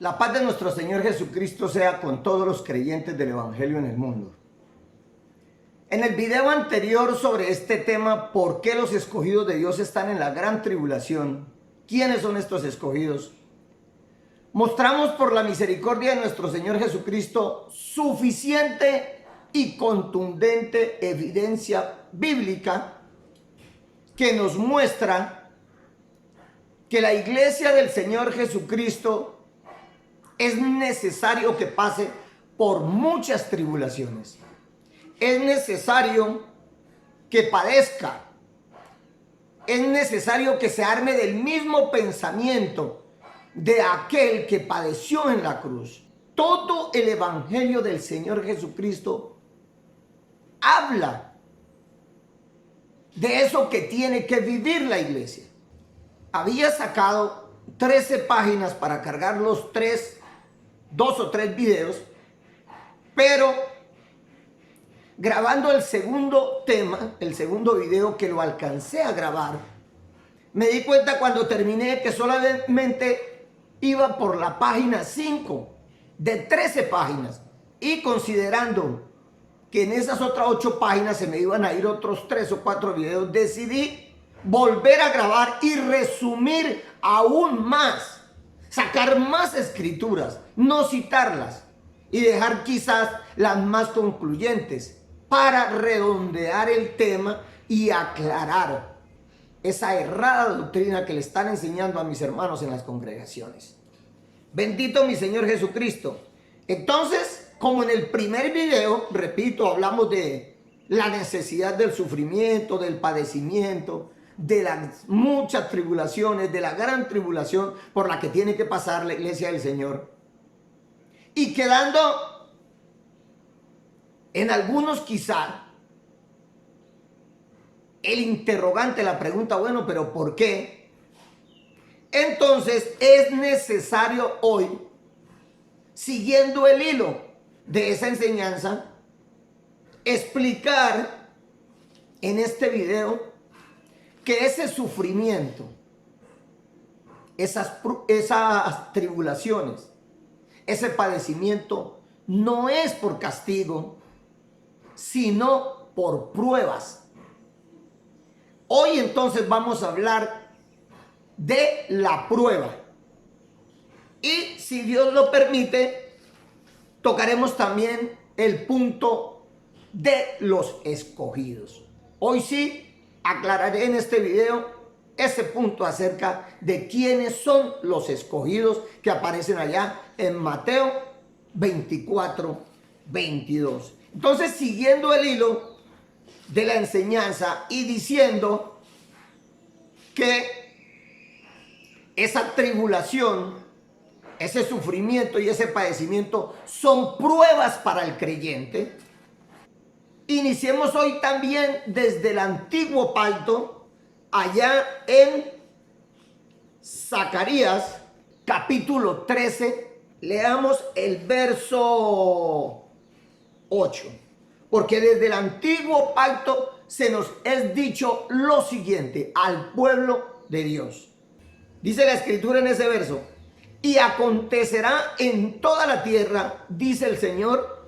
La paz de nuestro Señor Jesucristo sea con todos los creyentes del Evangelio en el mundo. En el video anterior sobre este tema, ¿por qué los escogidos de Dios están en la gran tribulación? ¿Quiénes son estos escogidos? Mostramos por la misericordia de nuestro Señor Jesucristo suficiente y contundente evidencia bíblica que nos muestra que la iglesia del Señor Jesucristo es necesario que pase por muchas tribulaciones. Es necesario que padezca. Es necesario que se arme del mismo pensamiento de aquel que padeció en la cruz. Todo el evangelio del Señor Jesucristo habla de eso que tiene que vivir la iglesia. Había sacado 13 páginas para cargar los 2 o 3 videos, pero grabando el segundo tema, el segundo video que lo alcancé a grabar, me di cuenta cuando terminé que solamente iba por la página 5 de 13 páginas, y considerando que en esas otras 8 páginas se me iban a ir otros 3 o 4 videos, decidí volver a grabar y resumir aún más, sacar más escrituras, no citarlas y dejar quizás las más concluyentes para redondear el tema y aclarar esa errada doctrina que le están enseñando a mis hermanos en las congregaciones. Bendito mi Señor Jesucristo. Entonces, como en el primer video, repito, hablamos de la necesidad del sufrimiento, del padecimiento, de las muchas tribulaciones, de la gran tribulación por la que tiene que pasar la iglesia del Señor. Y quedando en algunos quizá el interrogante, la pregunta, bueno, pero ¿por qué? Entonces es necesario hoy, siguiendo el hilo de esa enseñanza, explicar en este video que ese sufrimiento, esas tribulaciones, ese padecimiento no es por castigo, sino por pruebas. Hoy entonces vamos a hablar de la prueba. Y si Dios lo permite, tocaremos también el punto de los escogidos. Hoy sí aclararé en este video ese punto acerca de quiénes son los escogidos que aparecen allá en Mateo 24, 22. Entonces, siguiendo el hilo de la enseñanza y diciendo que esa tribulación, ese sufrimiento y ese padecimiento son pruebas para el creyente, iniciemos hoy también desde el antiguo pacto, allá en Zacarías capítulo 13, leamos el verso 8, porque desde el antiguo pacto se nos es dicho lo siguiente al pueblo de Dios. Dice la escritura en ese verso: y acontecerá en toda la tierra, dice el Señor,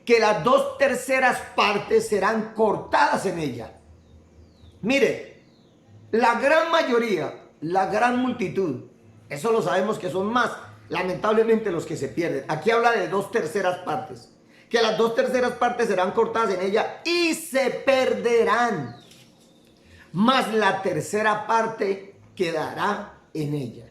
que las 2/3 partes serán cortadas en ella. Mire, la gran mayoría, la gran multitud, eso lo sabemos que son más, lamentablemente, los que se pierden. Aquí habla de 2/3 partes, que las 2/3 partes serán cortadas en ella y se perderán, mas la 1/3 parte quedará en ella.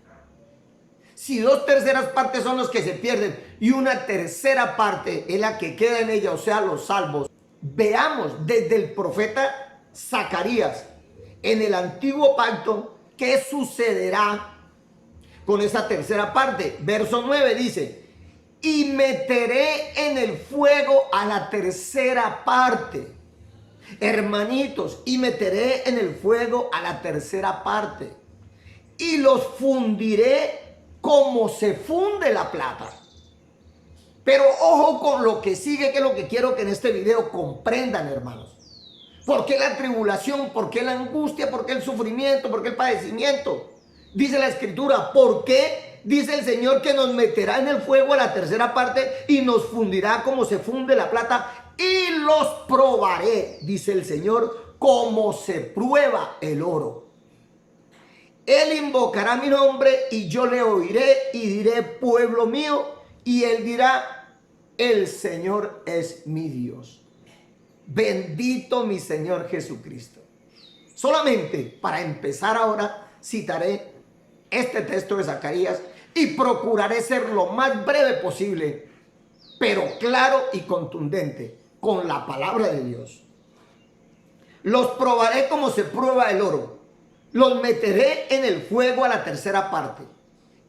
Si 2/3 partes son los que se pierden y 1/3 parte es la que queda en ella, o sea, los salvos, veamos desde el profeta Zacarías en el antiguo pacto qué sucederá con esa 1/3 parte. Verso 9 dice: y meteré en el fuego a la 1/3 parte. Hermanitos, y meteré en el fuego a la 1/3 parte y los fundiré como se funde la plata. Pero ojo con lo que sigue, que es lo que quiero que en este video comprendan, hermanos. ¿Por qué la tribulación? ¿Por qué la angustia? ¿Por qué el sufrimiento? ¿Por qué el padecimiento? Dice la escritura, ¿por qué? dice el Señor que nos meterá en el fuego a la tercera parte y nos fundirá como se funde la plata y los probaré, dice el Señor, como se prueba el oro. Él invocará mi nombre y yo le oiré y diré, pueblo mío, y él dirá, el Señor es mi Dios. Bendito mi Señor Jesucristo. Solamente para empezar ahora citaré este texto de Zacarías y procuraré ser lo más breve posible, pero claro y contundente con la palabra de Dios. Los probaré como se prueba el oro. Los meteré en el fuego a la tercera parte.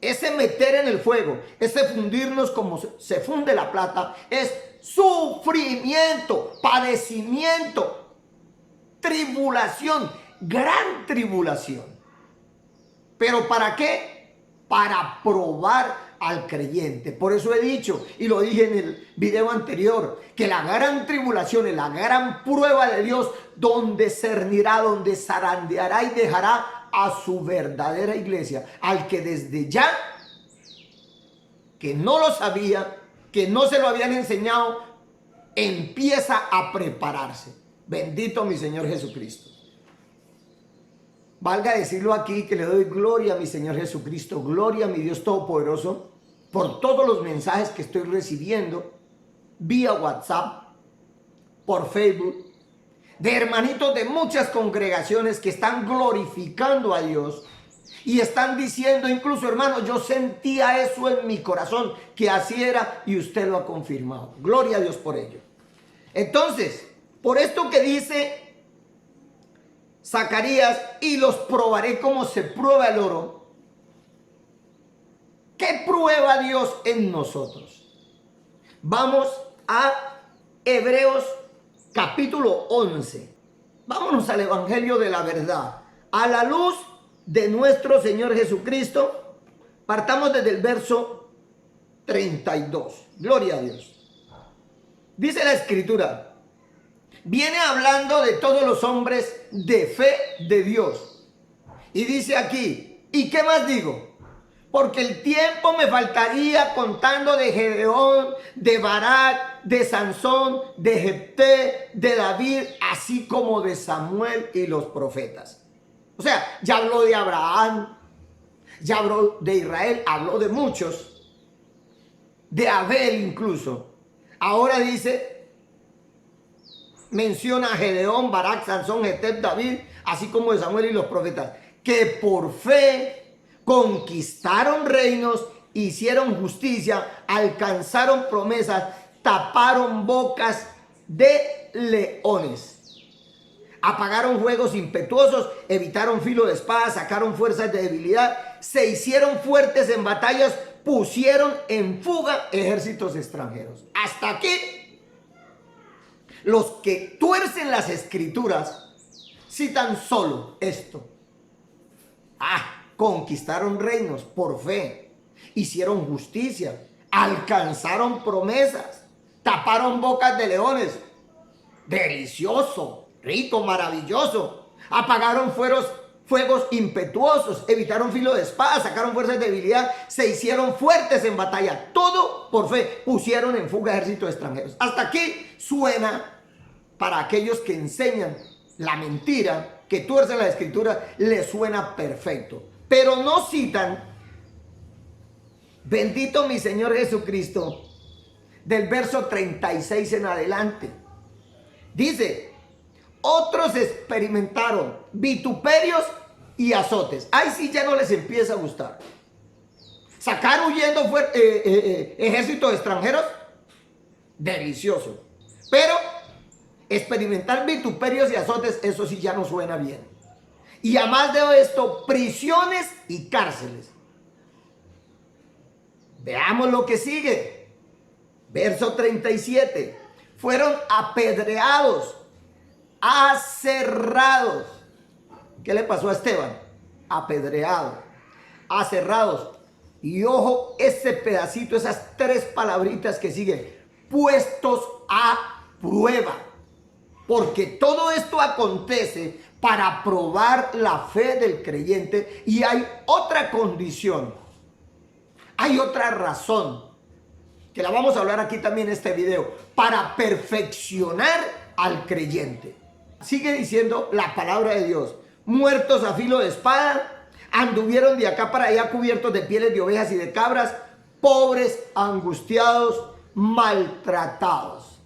Ese meter en el fuego, ese fundirnos como se funde la plata, es sufrimiento, padecimiento, tribulación, gran tribulación. ¿Pero para qué? Para probar al creyente. Por eso he dicho, y lo dije en el video anterior, que la gran tribulación es la gran prueba de Dios, donde cernirá, donde zarandeará y dejará a su verdadera iglesia, al que desde ya, que no lo sabía, que no se lo habían enseñado, empieza a prepararse. Bendito mi Señor Jesucristo. Valga decirlo aquí que le doy gloria a mi Señor Jesucristo, gloria a mi Dios Todopoderoso, por todos los mensajes que estoy recibiendo vía WhatsApp, por Facebook, de hermanitos de muchas congregaciones que están glorificando a Dios y están diciendo, incluso hermano, yo sentía eso en mi corazón, que así era y usted lo ha confirmado. Gloria a Dios por ello. Entonces, por esto que dice Zacarías, y los probaré como se prueba el oro. ¿Qué prueba Dios en nosotros? Vamos a Hebreos capítulo 11. Vámonos al Evangelio de la verdad. A la luz de nuestro Señor Jesucristo, partamos desde el verso 32. Gloria a Dios. Dice la Escritura. Viene hablando de todos los hombres de fe de Dios. Y dice aquí, ¿y qué más digo? Porque el tiempo me faltaría contando de Gedeón, de Barak, de Sansón, de Jefté, de David, así como de Samuel y los profetas. O sea, ya habló de Abraham, ya habló de Israel, habló de muchos, de Abel incluso. Ahora dice, menciona a Gedeón, Barak, Sansón, Jefté, David, así como de Samuel y los profetas, que por fe conquistaron reinos, hicieron justicia, alcanzaron promesas, taparon bocas de leones, apagaron fuegos impetuosos, evitaron filo de espada, sacaron fuerzas de debilidad, se hicieron fuertes en batallas, pusieron en fuga ejércitos extranjeros. Hasta aquí, los que tuercen las escrituras citan solo esto. Conquistaron reinos por fe, hicieron justicia, alcanzaron promesas, taparon bocas de leones. Delicioso, rico, maravilloso. Apagaron fuegos impetuosos, evitaron filo de espada, sacaron fuerzas de debilidad, se hicieron fuertes en batalla. Todo por fe, pusieron en fuga ejércitos extranjeros. Hasta aquí suena, para aquellos que enseñan la mentira, que tuercen la escritura, les suena perfecto. Pero no citan, bendito mi Señor Jesucristo, del verso 36 en adelante. Dice, otros experimentaron vituperios y azotes. Ahí sí ya no les empieza a gustar. Sacar huyendo ejércitos extranjeros, delicioso. Pero experimentar vituperios y azotes, eso sí ya no suena bien. Y además de esto, prisiones y cárceles. Veamos lo que sigue. Verso 37. Fueron apedreados, aserrados. ¿Qué le pasó a Esteban? Apedreado, aserrados. Y ojo, ese pedacito, esas tres palabritas que siguen. Puestos a prueba. Porque todo esto acontece para probar la fe del creyente, y hay otra condición. hay otra razón, que la vamos a hablar aquí también en este video, para perfeccionar al creyente. Sigue diciendo la palabra de Dios: muertos a filo de espada, anduvieron de acá para allá cubiertos de pieles de ovejas y de cabras, pobres, angustiados, maltratados.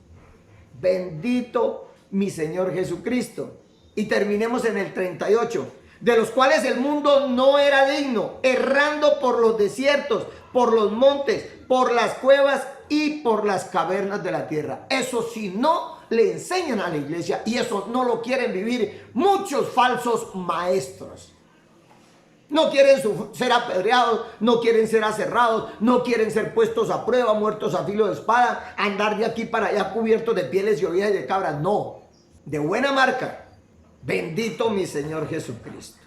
Bendito mi Señor Jesucristo. Y terminemos en el 38. De los cuales el mundo no era digno, errando por los desiertos, por los montes, por las cuevas y por las cavernas de la tierra. Eso sí, no le enseñan a la iglesia, y eso no lo quieren vivir muchos falsos maestros. No quieren ser apedreados, no quieren ser aserrados, no quieren ser puestos a prueba, muertos a filo de espada, andar de aquí para allá cubiertos de pieles y ovejas y de cabras. No, de buena marca. Bendito mi Señor Jesucristo.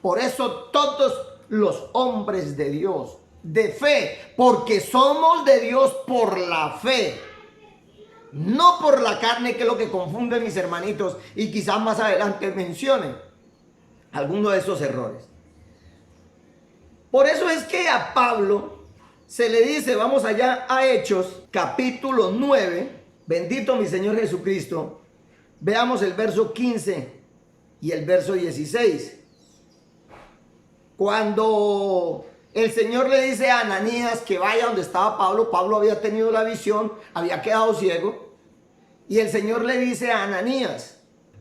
Por eso todos los hombres de Dios, de fe, porque somos de Dios por la fe, no por la carne, que es lo que confunde mis hermanitos, y quizás más adelante mencionen alguno de esos errores. Por eso es que a Pablo se le dice, vamos allá a Hechos, capítulo 9, bendito mi Señor Jesucristo. Veamos el verso 15 y el verso 16. Cuando el Señor le dice a Ananías que vaya donde estaba Pablo, Pablo había tenido la visión, había quedado ciego, y el Señor le dice a Ananías: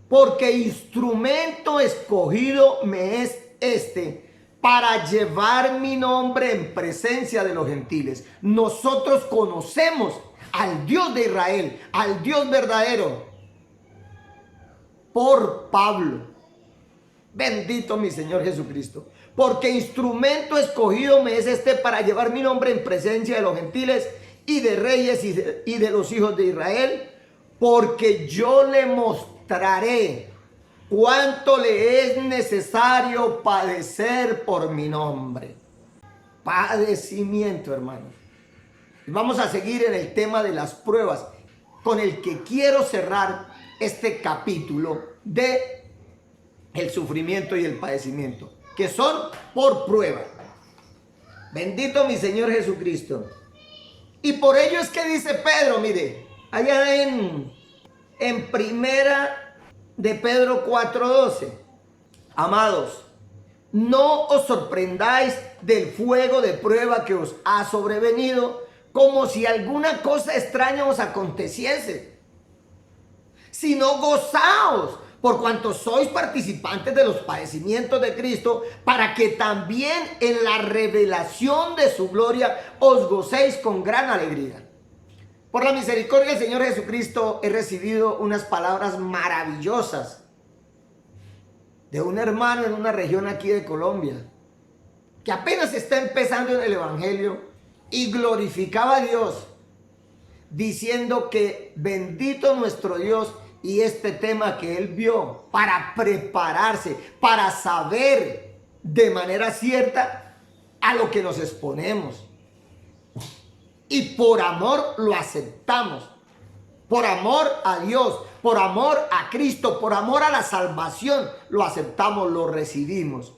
porque instrumento escogido me es este para llevar mi nombre en presencia de los gentiles. Nosotros conocemos al Dios de Israel, al Dios verdadero, por Pablo. Bendito mi Señor Jesucristo. Porque instrumento escogido me es este para llevar mi nombre en presencia de los gentiles y de reyes y de los hijos de Israel, porque yo le mostraré cuánto le es necesario padecer por mi nombre. Padecimiento, hermanos. Vamos a seguir en el tema de las pruebas, con el que quiero cerrar este capítulo de el sufrimiento y el padecimiento, que son por prueba. Bendito mi Señor Jesucristo. Y por ello es que dice Pedro, mire, allá en primera de Pedro 4:12: amados, no os sorprendáis del fuego de prueba que os ha sobrevenido, como si alguna cosa extraña os aconteciese, sino gozaos por cuanto sois participantes de los padecimientos de Cristo, para que también en la revelación de su gloria os gocéis con gran alegría. Por la misericordia del Señor Jesucristo he recibido unas palabras maravillosas de un hermano en una región aquí de Colombia, que apenas está empezando en el Evangelio y glorificaba a Dios, diciendo que bendito nuestro Dios y este tema que él vio para prepararse, para saber de manera cierta a lo que nos exponemos. Y por amor lo aceptamos, por amor a Dios, por amor a Cristo, por amor a la salvación, lo aceptamos, lo recibimos.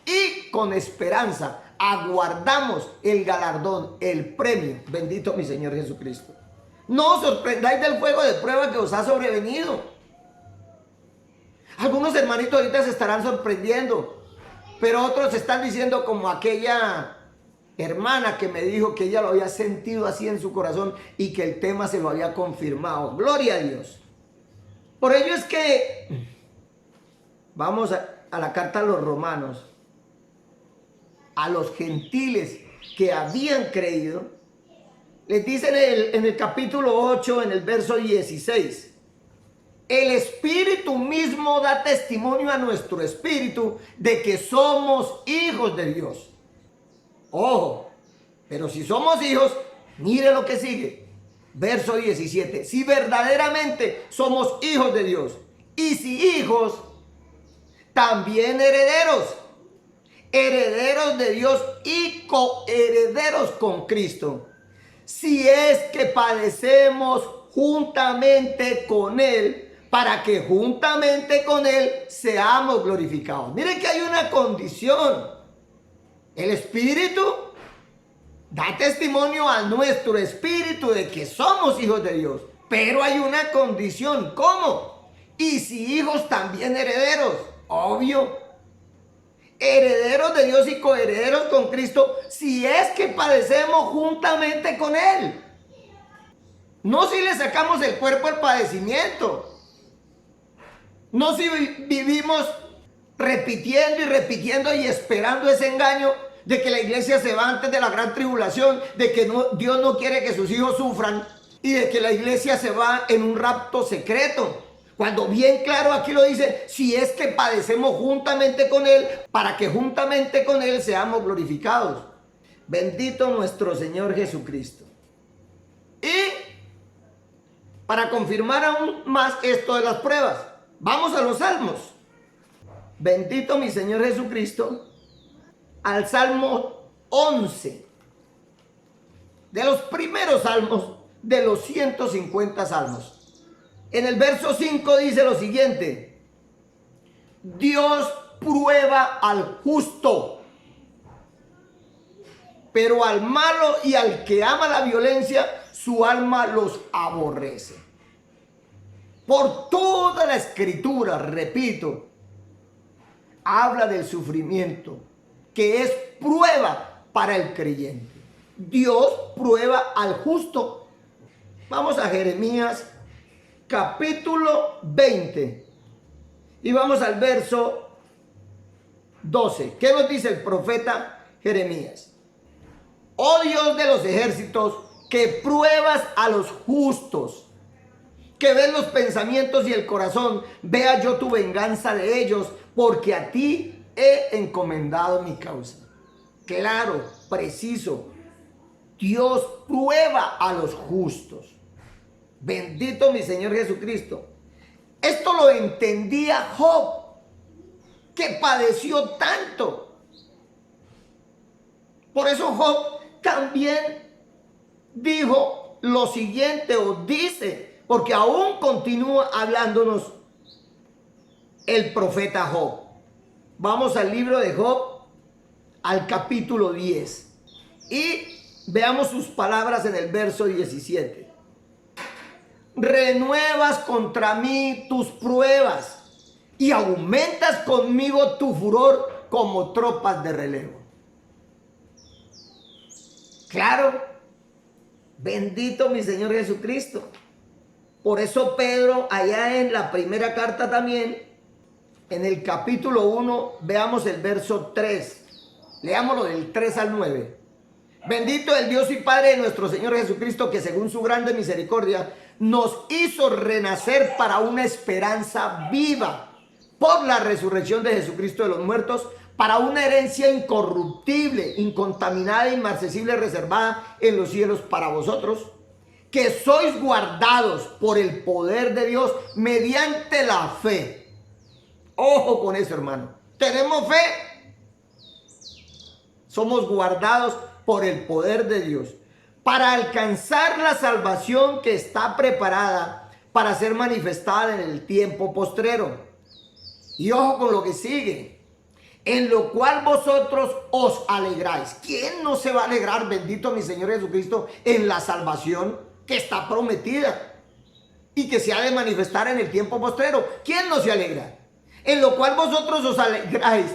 Y con esperanza aguardamos el galardón, el premio. Bendito mi Señor Jesucristo. No os sorprendáis del fuego de prueba que os ha sobrevenido. Algunos hermanitos ahorita se estarán sorprendiendo, pero otros están diciendo como aquella hermana que me dijo que ella lo había sentido así en su corazón y que el tema se lo había confirmado. Gloria a Dios. Por ello es que vamos a la carta a los romanos, a los gentiles que habían creído. Les dice en el capítulo 8, en el verso 16: el Espíritu mismo da testimonio a nuestro espíritu de que somos hijos de Dios. Ojo, pero si somos hijos, mire lo que sigue. Verso 17: si verdaderamente somos hijos de Dios, y si hijos, también herederos, herederos de Dios y coherederos con Cristo, si es que padecemos juntamente con Él, para que juntamente con Él seamos glorificados. Miren que hay una condición: el Espíritu Da testimonio a nuestro espíritu de que somos hijos de Dios. Pero hay una condición. ¿Cómo? Y si hijos, también herederos. Obvio. Herederos de Dios y coherederos con Cristo, si es que padecemos juntamente con Él. No si le sacamos el cuerpo al padecimiento. No si vivimos repitiendo y repitiendo y esperando ese engaño de que la iglesia se va antes de la gran tribulación, de que Dios no quiere que sus hijos sufran y de que la iglesia se va en un rapto secreto. Cuando bien claro aquí lo dice, si es que padecemos juntamente con Él, para que juntamente con Él seamos glorificados. Bendito nuestro Señor Jesucristo. Y para confirmar aún más esto de las pruebas, vamos a los salmos. Bendito mi Señor Jesucristo. Al Salmo 11. De los primeros salmos de los 150 salmos. En el verso 5 dice lo siguiente: Dios prueba al justo, pero al malo y al que ama la violencia, su alma los aborrece. Por toda la escritura, repito, habla del sufrimiento, que es prueba para el creyente. Dios prueba al justo. Vamos a Jeremías capítulo 20 y vamos al verso 12. ¿Qué nos dice el profeta Jeremías? Oh Dios de los ejércitos, que pruebas a los justos, que ves los pensamientos y el corazón, vea yo tu venganza de ellos, porque a ti he encomendado mi causa. Claro, preciso. Dios prueba a los justos. Bendito mi Señor Jesucristo. Esto lo entendía Job, que padeció tanto. Por eso Job también dijo lo siguiente, o dice, porque aún continúa hablándonos el profeta Job. Vamos al libro de Job, al capítulo 10, y veamos sus palabras en el verso 17. Renuevas contra mí tus pruebas y aumentas conmigo tu furor como tropas de relevo. Claro, bendito mi Señor Jesucristo. Por eso Pedro, allá en la primera carta también, en el capítulo 1, veamos el verso 3. Leámoslo del 3 al 9. Bendito el Dios y Padre de nuestro Señor Jesucristo, que según su grande misericordia nos hizo renacer para una esperanza viva por la resurrección de Jesucristo de los muertos, para una herencia incorruptible, incontaminada, inmarcesible, reservada en los cielos para vosotros, que sois guardados por el poder de Dios mediante la fe. Ojo con eso, hermano. ¿Tenemos fe? Somos guardados por el poder de Dios para alcanzar la salvación que está preparada para ser manifestada en el tiempo postrero. Y ojo con lo que sigue: en lo cual vosotros os alegráis. ¿Quién no se va a alegrar, bendito mi Señor Jesucristo, en la salvación que está prometida y que se ha de manifestar en el tiempo postrero? ¿Quién no se alegra? En lo cual vosotros os alegráis,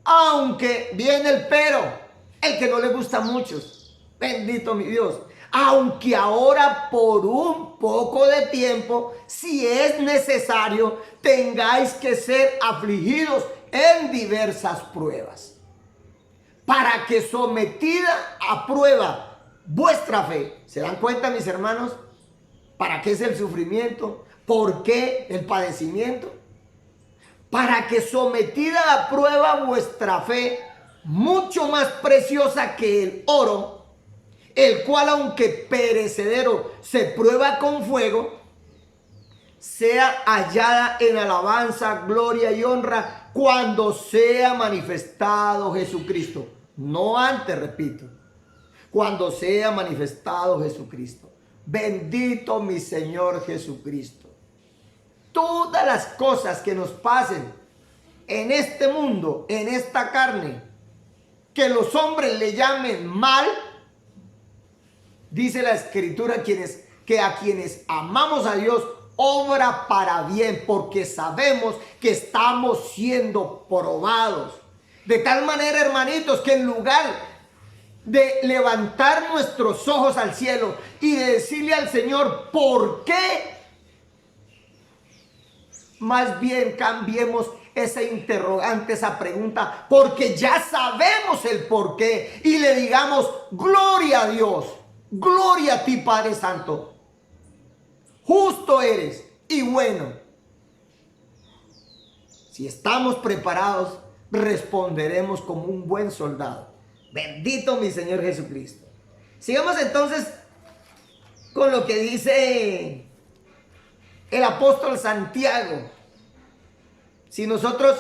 aunque viene el pero, el que no le gusta a muchos. Bendito mi Dios. Aunque ahora por un poco de tiempo, si es necesario, tengáis que ser afligidos en diversas pruebas, para que sometida a prueba vuestra fe. ¿Se dan cuenta, mis hermanos? ¿Para qué es el sufrimiento? ¿Por qué el padecimiento? Para que sometida a prueba vuestra fe, mucho más preciosa que el oro, el cual aunque perecedero se prueba con fuego, sea hallada en alabanza, gloria y honra cuando sea manifestado Jesucristo. No antes, repito, cuando sea manifestado Jesucristo. Bendito mi Señor Jesucristo. Todas las cosas que nos pasen en este mundo, en esta carne, que los hombres le llamen mal, dice la Escritura que a quienes amamos a Dios obra para bien, porque sabemos que estamos siendo probados. De tal manera, hermanitos, que en lugar de levantar nuestros ojos al cielo y de decirle al Señor, ¿por qué? Más bien cambiemos esa interrogante, esa pregunta, porque ya sabemos el por qué, y le digamos, gloria a Dios, gloria a ti, Padre Santo, justo eres y bueno. Si estamos preparados, responderemos como un buen soldado. Bendito mi Señor Jesucristo. Sigamos entonces con lo que dice el apóstol Santiago. Si nosotros,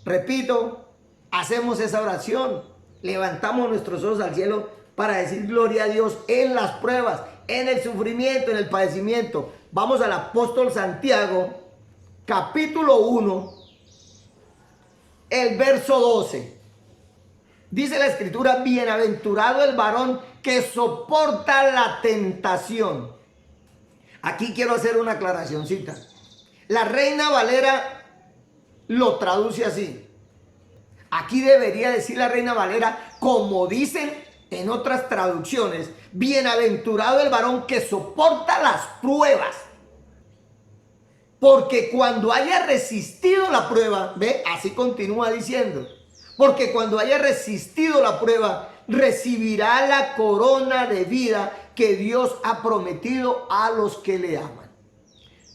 repito, hacemos esa oración, levantamos nuestros ojos al cielo para decir gloria a Dios en las pruebas, en el sufrimiento, en el padecimiento. Vamos al apóstol Santiago, capítulo 1, el verso 12. Dice la Escritura, bienaventurado el varón que soporta la tentación. Aquí quiero hacer una aclaracióncita. La Reina Valera lo traduce así. Aquí debería decir la Reina Valera, como dicen en otras traducciones, bienaventurado el varón que soporta las pruebas. Porque cuando haya resistido la prueba, ve, así continúa diciendo, porque cuando haya resistido la prueba, recibirá la corona de vida que Dios ha prometido a los que le aman.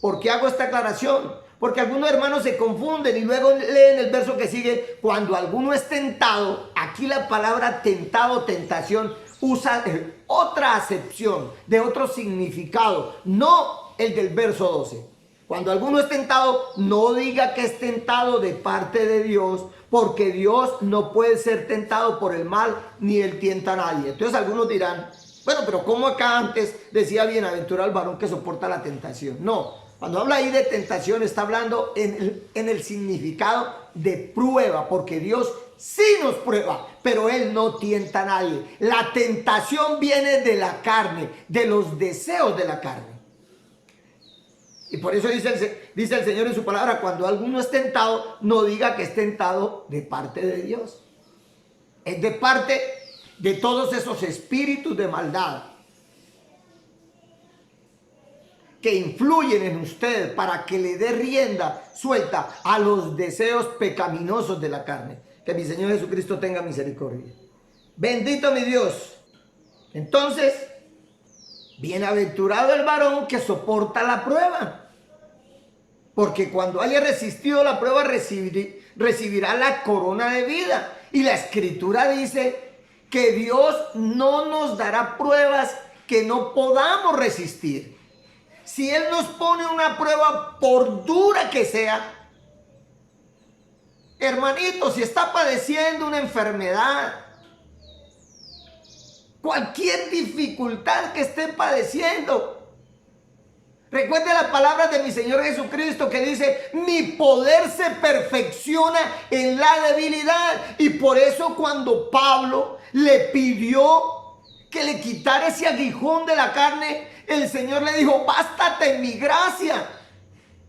¿Por qué hago esta aclaración? Porque algunos hermanos se confunden y luego leen el verso que sigue, cuando alguno es tentado. Aquí la palabra tentado, tentación, usa otra acepción, de otro significado, no el del verso 12. Cuando alguno es tentado, no diga que es tentado de parte de Dios, porque Dios no puede ser tentado por el mal, ni él tienta a nadie. Entonces algunos dirán, bueno, pero ¿cómo acá antes decía bienaventurado el varón que soporta la tentación? No, cuando habla ahí de tentación está hablando en el significado de prueba, porque Dios sí nos prueba, pero Él no tienta a nadie. La tentación viene de la carne, de los deseos de la carne. Y por eso dice el Señor en su palabra, cuando alguno es tentado, no diga que es tentado de parte de Dios. Es de parte de todos esos espíritus de maldad que influyen en usted para que le dé rienda suelta a los deseos pecaminosos de la carne. Que mi Señor Jesucristo tenga misericordia. Bendito mi Dios. Entonces, bienaventurado el varón que soporta la prueba, porque cuando haya resistido la prueba recibirá la corona de vida. Y la Escritura dice que Dios no nos dará pruebas que no podamos resistir. Si Él nos pone una prueba, por dura que sea, hermanito, si está padeciendo una enfermedad, cualquier dificultad que esté padeciendo, recuerde las palabras de mi Señor Jesucristo que dice, mi poder se perfecciona en la debilidad. Y por eso cuando Pablo le pidió que le quitara ese aguijón de la carne, el Señor le dijo, bástate en mi gracia,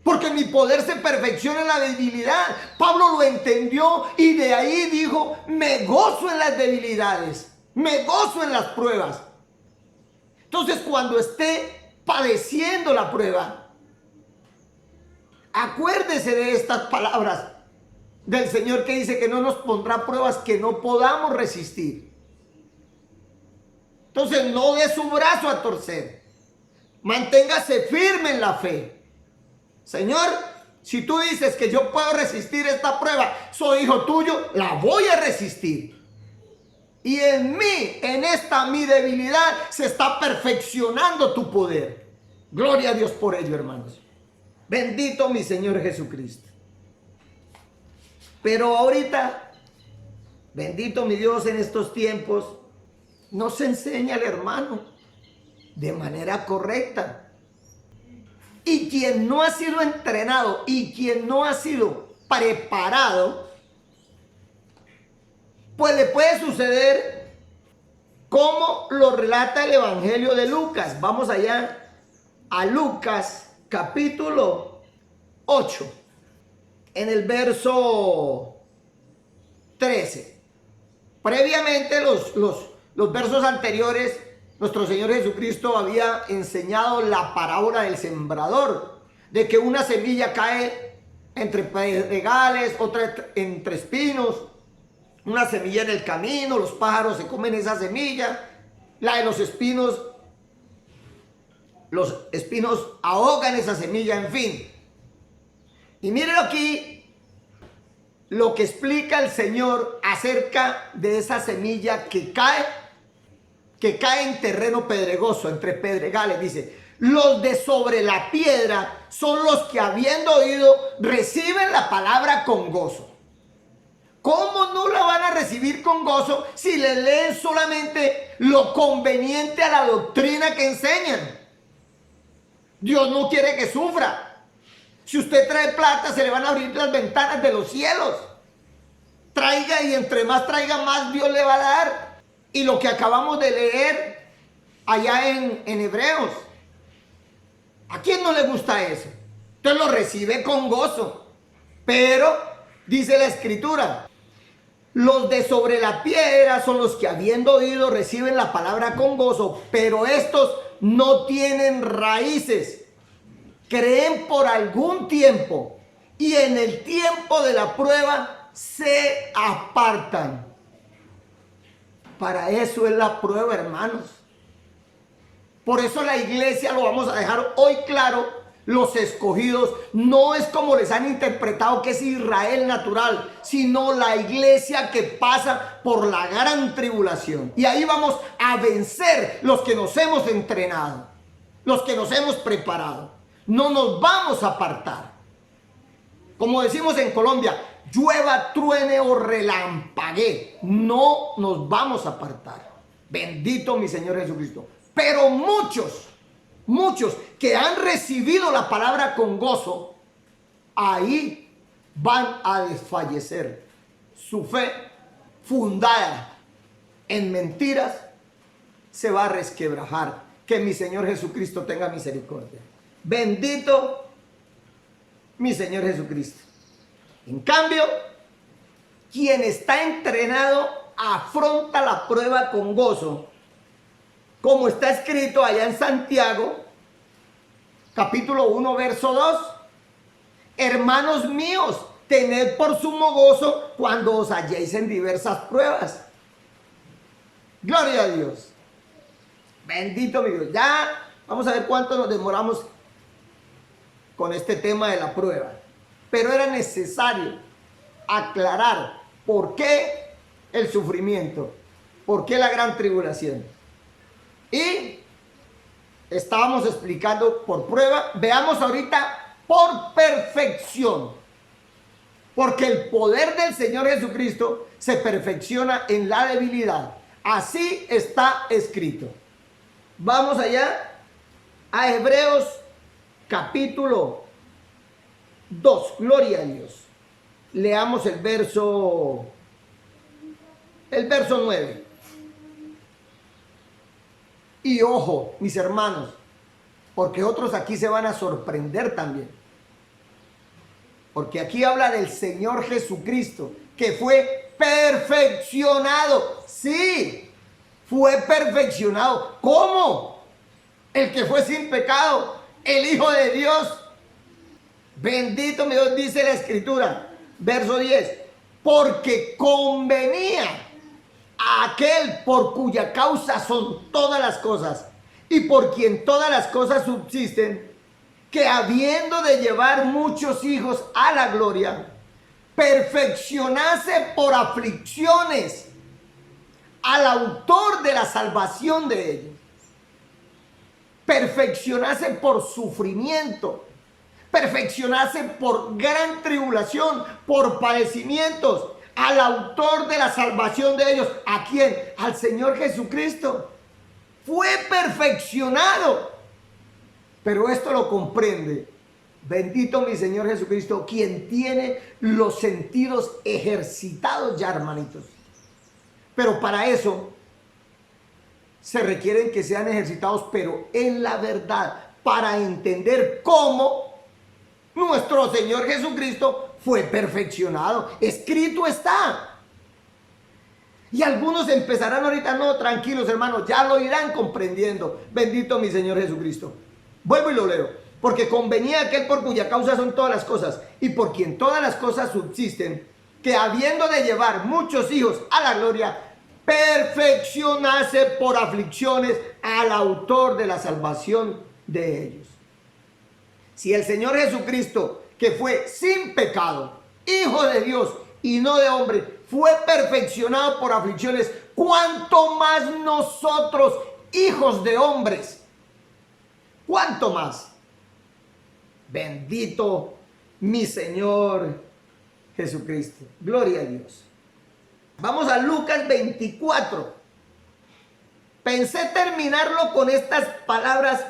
porque mi poder se perfecciona en la debilidad. Pablo lo entendió y de ahí dijo, me gozo en las debilidades, me gozo en las pruebas. Entonces cuando esté padeciendo la prueba, acuérdese de estas palabras del Señor que dice que no nos pondrá pruebas que no podamos resistir. Entonces no dé su brazo a torcer, manténgase firme en la fe. Señor, si tú dices que yo puedo resistir esta prueba, soy hijo tuyo, la voy a resistir. Y en mí, en esta mi debilidad, se está perfeccionando tu poder. Gloria a Dios por ello, hermanos. Bendito mi Señor Jesucristo. Pero ahorita, bendito mi Dios, en estos tiempos, nos enseña el hermano de manera correcta. Y quien no ha sido entrenado y quien no ha sido preparado, pues le puede suceder ¿Cómo lo relata el Evangelio de Lucas? Vamos allá a Lucas capítulo 8, en el verso 13. Previamente los versos anteriores, nuestro Señor Jesucristo había enseñado la parábola del sembrador, de que una semilla cae entre pedregales, otra entre espinos, una semilla en el camino, los pájaros se comen esa semilla, la de los espinos ahogan esa semilla, en fin. Y miren aquí lo que explica el Señor acerca de esa semilla que cae en terreno pedregoso, entre pedregales. Dice, los de sobre la piedra son los que, habiendo oído, reciben la palabra con gozo. ¿Cómo no la van a recibir con gozo si le leen solamente lo conveniente a la doctrina que enseñan? Dios no quiere que sufra. Si usted trae plata, se le van a abrir las ventanas de los cielos. Traiga, y entre más traiga, más Dios le va a dar. Y lo que acabamos de leer allá en Hebreos, ¿a quién no le gusta eso? Entonces lo recibe con gozo. Pero, dice la Escritura, los de sobre la piedra son los que, habiendo oído, reciben la palabra con gozo, pero estos no tienen raíces. Creen por algún tiempo y en el tiempo de la prueba se apartan. Para eso es la prueba, hermanos. Por eso la iglesia, lo vamos a dejar hoy claro, los escogidos no es como les han interpretado que es Israel natural, sino la iglesia que pasa por la gran tribulación. Y ahí vamos a vencer los que nos hemos entrenado, los que nos hemos preparado. No nos vamos a apartar. Como decimos en Colombia, llueva, truene o relampaguee, no nos vamos a apartar. Bendito mi Señor Jesucristo. Pero muchos que han recibido la palabra con gozo, ahí van a desfallecer. Su fe fundada en mentiras se va a resquebrajar. Que mi Señor Jesucristo tenga misericordia. Bendito mi Señor Jesucristo. En cambio, quien está entrenado afronta la prueba con gozo, como está escrito allá en Santiago, capítulo 1, verso 2. Hermanos míos, tened por sumo gozo cuando os halléis en diversas pruebas. Gloria a Dios. Bendito mi Dios. Ya vamos a ver cuánto nos demoramos con este tema de la prueba. Pero era necesario aclarar por qué el sufrimiento, por qué la gran tribulación. Y estábamos explicando por prueba. Veamos ahorita por perfección. Porque el poder del Señor Jesucristo se perfecciona en la debilidad. Así está escrito. Vamos allá a Hebreos capítulo 2. Gloria a Dios. Leamos el verso 9. Y ojo, mis hermanos, porque otros aquí se van a sorprender también. Porque aquí habla del Señor Jesucristo, que fue perfeccionado. Sí, fue perfeccionado. ¿Cómo? El que fue sin pecado, el Hijo de Dios. Bendito mi Dios, dice la Escritura, verso 10. Porque convenía a aquel por cuya causa son todas las cosas y por quien todas las cosas subsisten, que habiendo de llevar muchos hijos a la gloria, perfeccionase por aflicciones al autor de la salvación de ellos. Perfeccionase por sufrimiento, perfeccionase por gran tribulación, por padecimientos, al autor de la salvación de ellos. ¿A quién? Al Señor Jesucristo. Fue perfeccionado. Pero esto lo comprende, bendito mi Señor Jesucristo, quien tiene los sentidos ejercitados ya, hermanitos. Pero para eso se requieren que sean ejercitados, pero en la verdad, para entender cómo nuestro Señor Jesucristo fue perfeccionado. Escrito está. Y algunos empezarán ahorita, no, tranquilos hermanos, ya lo irán comprendiendo. Bendito mi Señor Jesucristo. Vuelvo y lo leo. Porque convenía aquel por cuya causa son todas las cosas, y por quien todas las cosas subsisten, que habiendo de llevar muchos hijos a la gloria, perfeccionase por aflicciones al autor de la salvación de ellos. Si el Señor Jesucristo, que fue sin pecado, Hijo de Dios y no de hombre, fue perfeccionado por aflicciones, ¿cuánto más nosotros, hijos de hombres? ¿Cuánto más? Bendito mi Señor Jesucristo. Gloria a Dios. Vamos a Lucas 24. Pensé terminarlo con estas palabras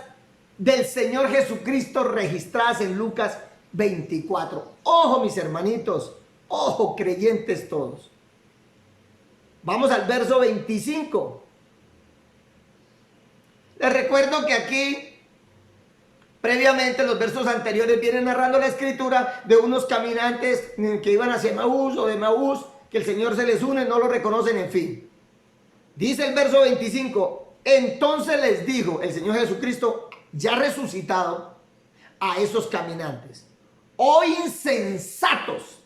del Señor Jesucristo registradas en Lucas 24. Ojo, mis hermanitos. Ojo, creyentes todos. Vamos al verso 25. Les recuerdo que aquí, previamente, los versos anteriores vienen narrando la escritura de unos caminantes que iban hacia Emaús o de Emaús, que el Señor se les une, no lo reconocen, en fin. Dice el verso 25, entonces les dijo el Señor Jesucristo, ya resucitado, a esos caminantes: oh insensatos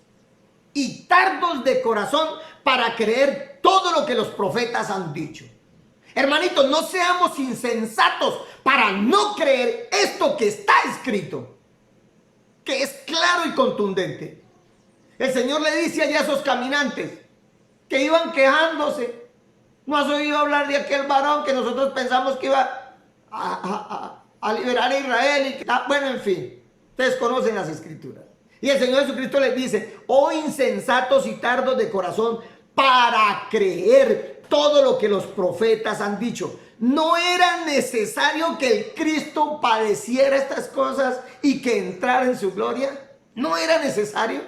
y tardos de corazón para creer todo lo que los profetas han dicho. Hermanitos, no seamos insensatos para no creer esto que está escrito, que es claro y contundente. El Señor le dice allá a esos caminantes que iban quejándose: ¿no has oído hablar de aquel varón que nosotros pensamos que iba a liberar a Israel? Bueno, en fin, ustedes conocen las escrituras. Y el Señor Jesucristo les dice: oh insensatos y tardos de corazón para creer todo lo que los profetas han dicho. ¿No era necesario que el Cristo padeciera estas cosas y que entrara en su gloria? ¿No era necesario?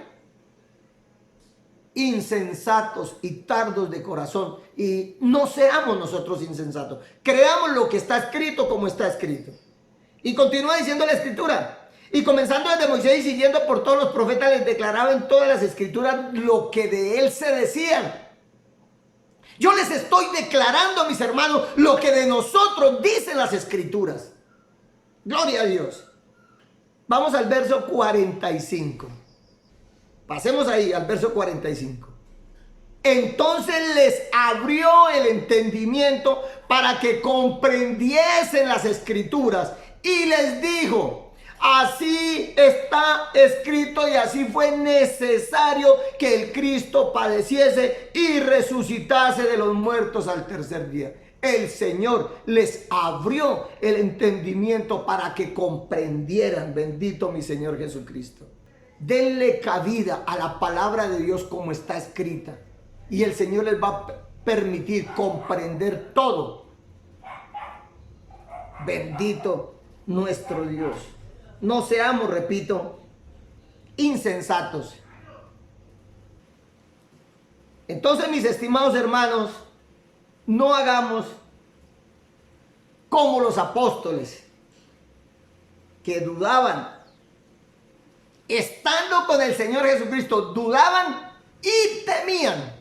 Insensatos y tardos de corazón. Y no seamos nosotros insensatos. Creamos lo que está escrito como está escrito. Y continúa diciendo la escritura: y comenzando desde Moisés y siguiendo por todos los profetas, les declaraba en todas las escrituras lo que de él se decían. Yo les estoy declarando, mis hermanos, lo que de nosotros dicen las escrituras. Gloria a Dios. Vamos al verso 45. Pasemos ahí al verso 45. Entonces les abrió el entendimiento para que comprendiesen las escrituras y les dijo: así está escrito y así fue necesario que el Cristo padeciese y resucitase de los muertos al tercer día. El Señor les abrió el entendimiento para que comprendieran. Bendito mi Señor Jesucristo. Denle cabida a la palabra de Dios como está escrita y el Señor les va a permitir comprender todo. Bendito nuestro Dios. No seamos, repito, insensatos. Entonces, mis estimados hermanos, no hagamos como los apóstoles que dudaban. Estando con el Señor Jesucristo, dudaban y temían.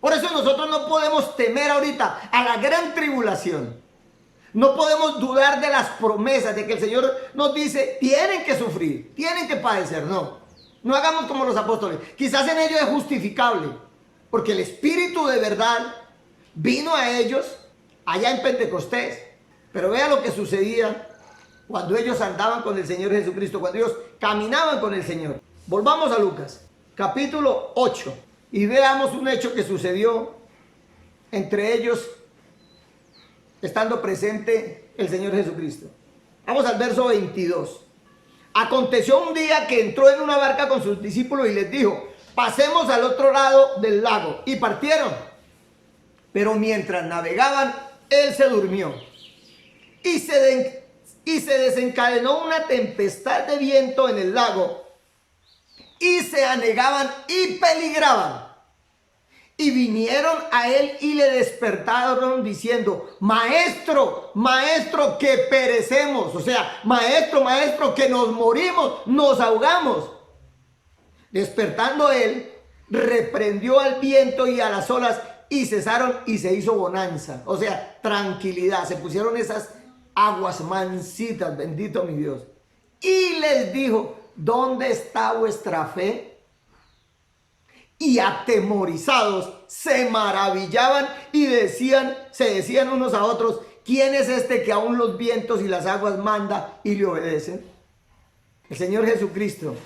Por eso nosotros no podemos temer ahorita a la gran tribulación. No podemos dudar de las promesas, de que el Señor nos dice: tienen que sufrir, tienen que padecer. No, no hagamos como los apóstoles. Quizás en ello es justificable, porque el Espíritu de verdad vino a ellos allá en Pentecostés. Pero vea lo que sucedía cuando ellos andaban con el Señor Jesucristo, cuando ellos caminaban con el Señor. Volvamos a Lucas, capítulo 8, y veamos un hecho que sucedió entre ellos, estando presente el Señor Jesucristo. Vamos al verso 22. Aconteció un día que entró en una barca con sus discípulos y les dijo: pasemos al otro lado del lago. Y partieron. Pero mientras navegaban, él se durmió. Y se desencadenó una tempestad de viento en el lago. Y se anegaban y peligraban. Y vinieron a él y le despertaron diciendo: maestro, maestro, que perecemos. O sea, maestro, maestro, que nos morimos, nos ahogamos. Despertando él, reprendió al viento y a las olas, y cesaron, y se hizo bonanza. O sea, tranquilidad. Se pusieron esas aguas mansitas, bendito mi Dios. Y les dijo: ¿dónde está vuestra fe? Y atemorizados se maravillaban y se decían unos a otros: ¿quién es este que aún los vientos y las aguas manda y le obedecen? El Señor Jesucristo,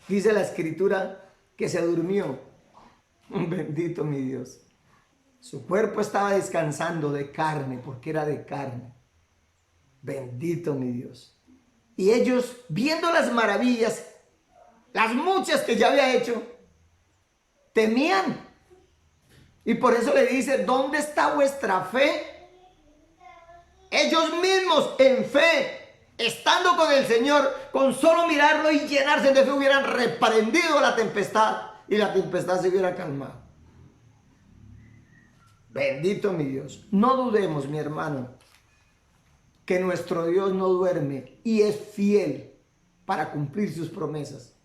dice la Escritura, que se durmió. Bendito mi Dios. Su cuerpo estaba descansando de carne, porque era de carne. Bendito mi Dios. Y ellos, viendo las maravillas, las muchas que ya había hecho, temían. Y por eso le dice: ¿dónde está vuestra fe? Ellos mismos en fe, estando con el Señor, con solo mirarlo y llenarse de fe, hubieran reprendido la tempestad y la tempestad se hubiera calmado. Bendito mi Dios. No dudemos, mi hermano, que nuestro Dios no duerme y es fiel para cumplir sus promesas.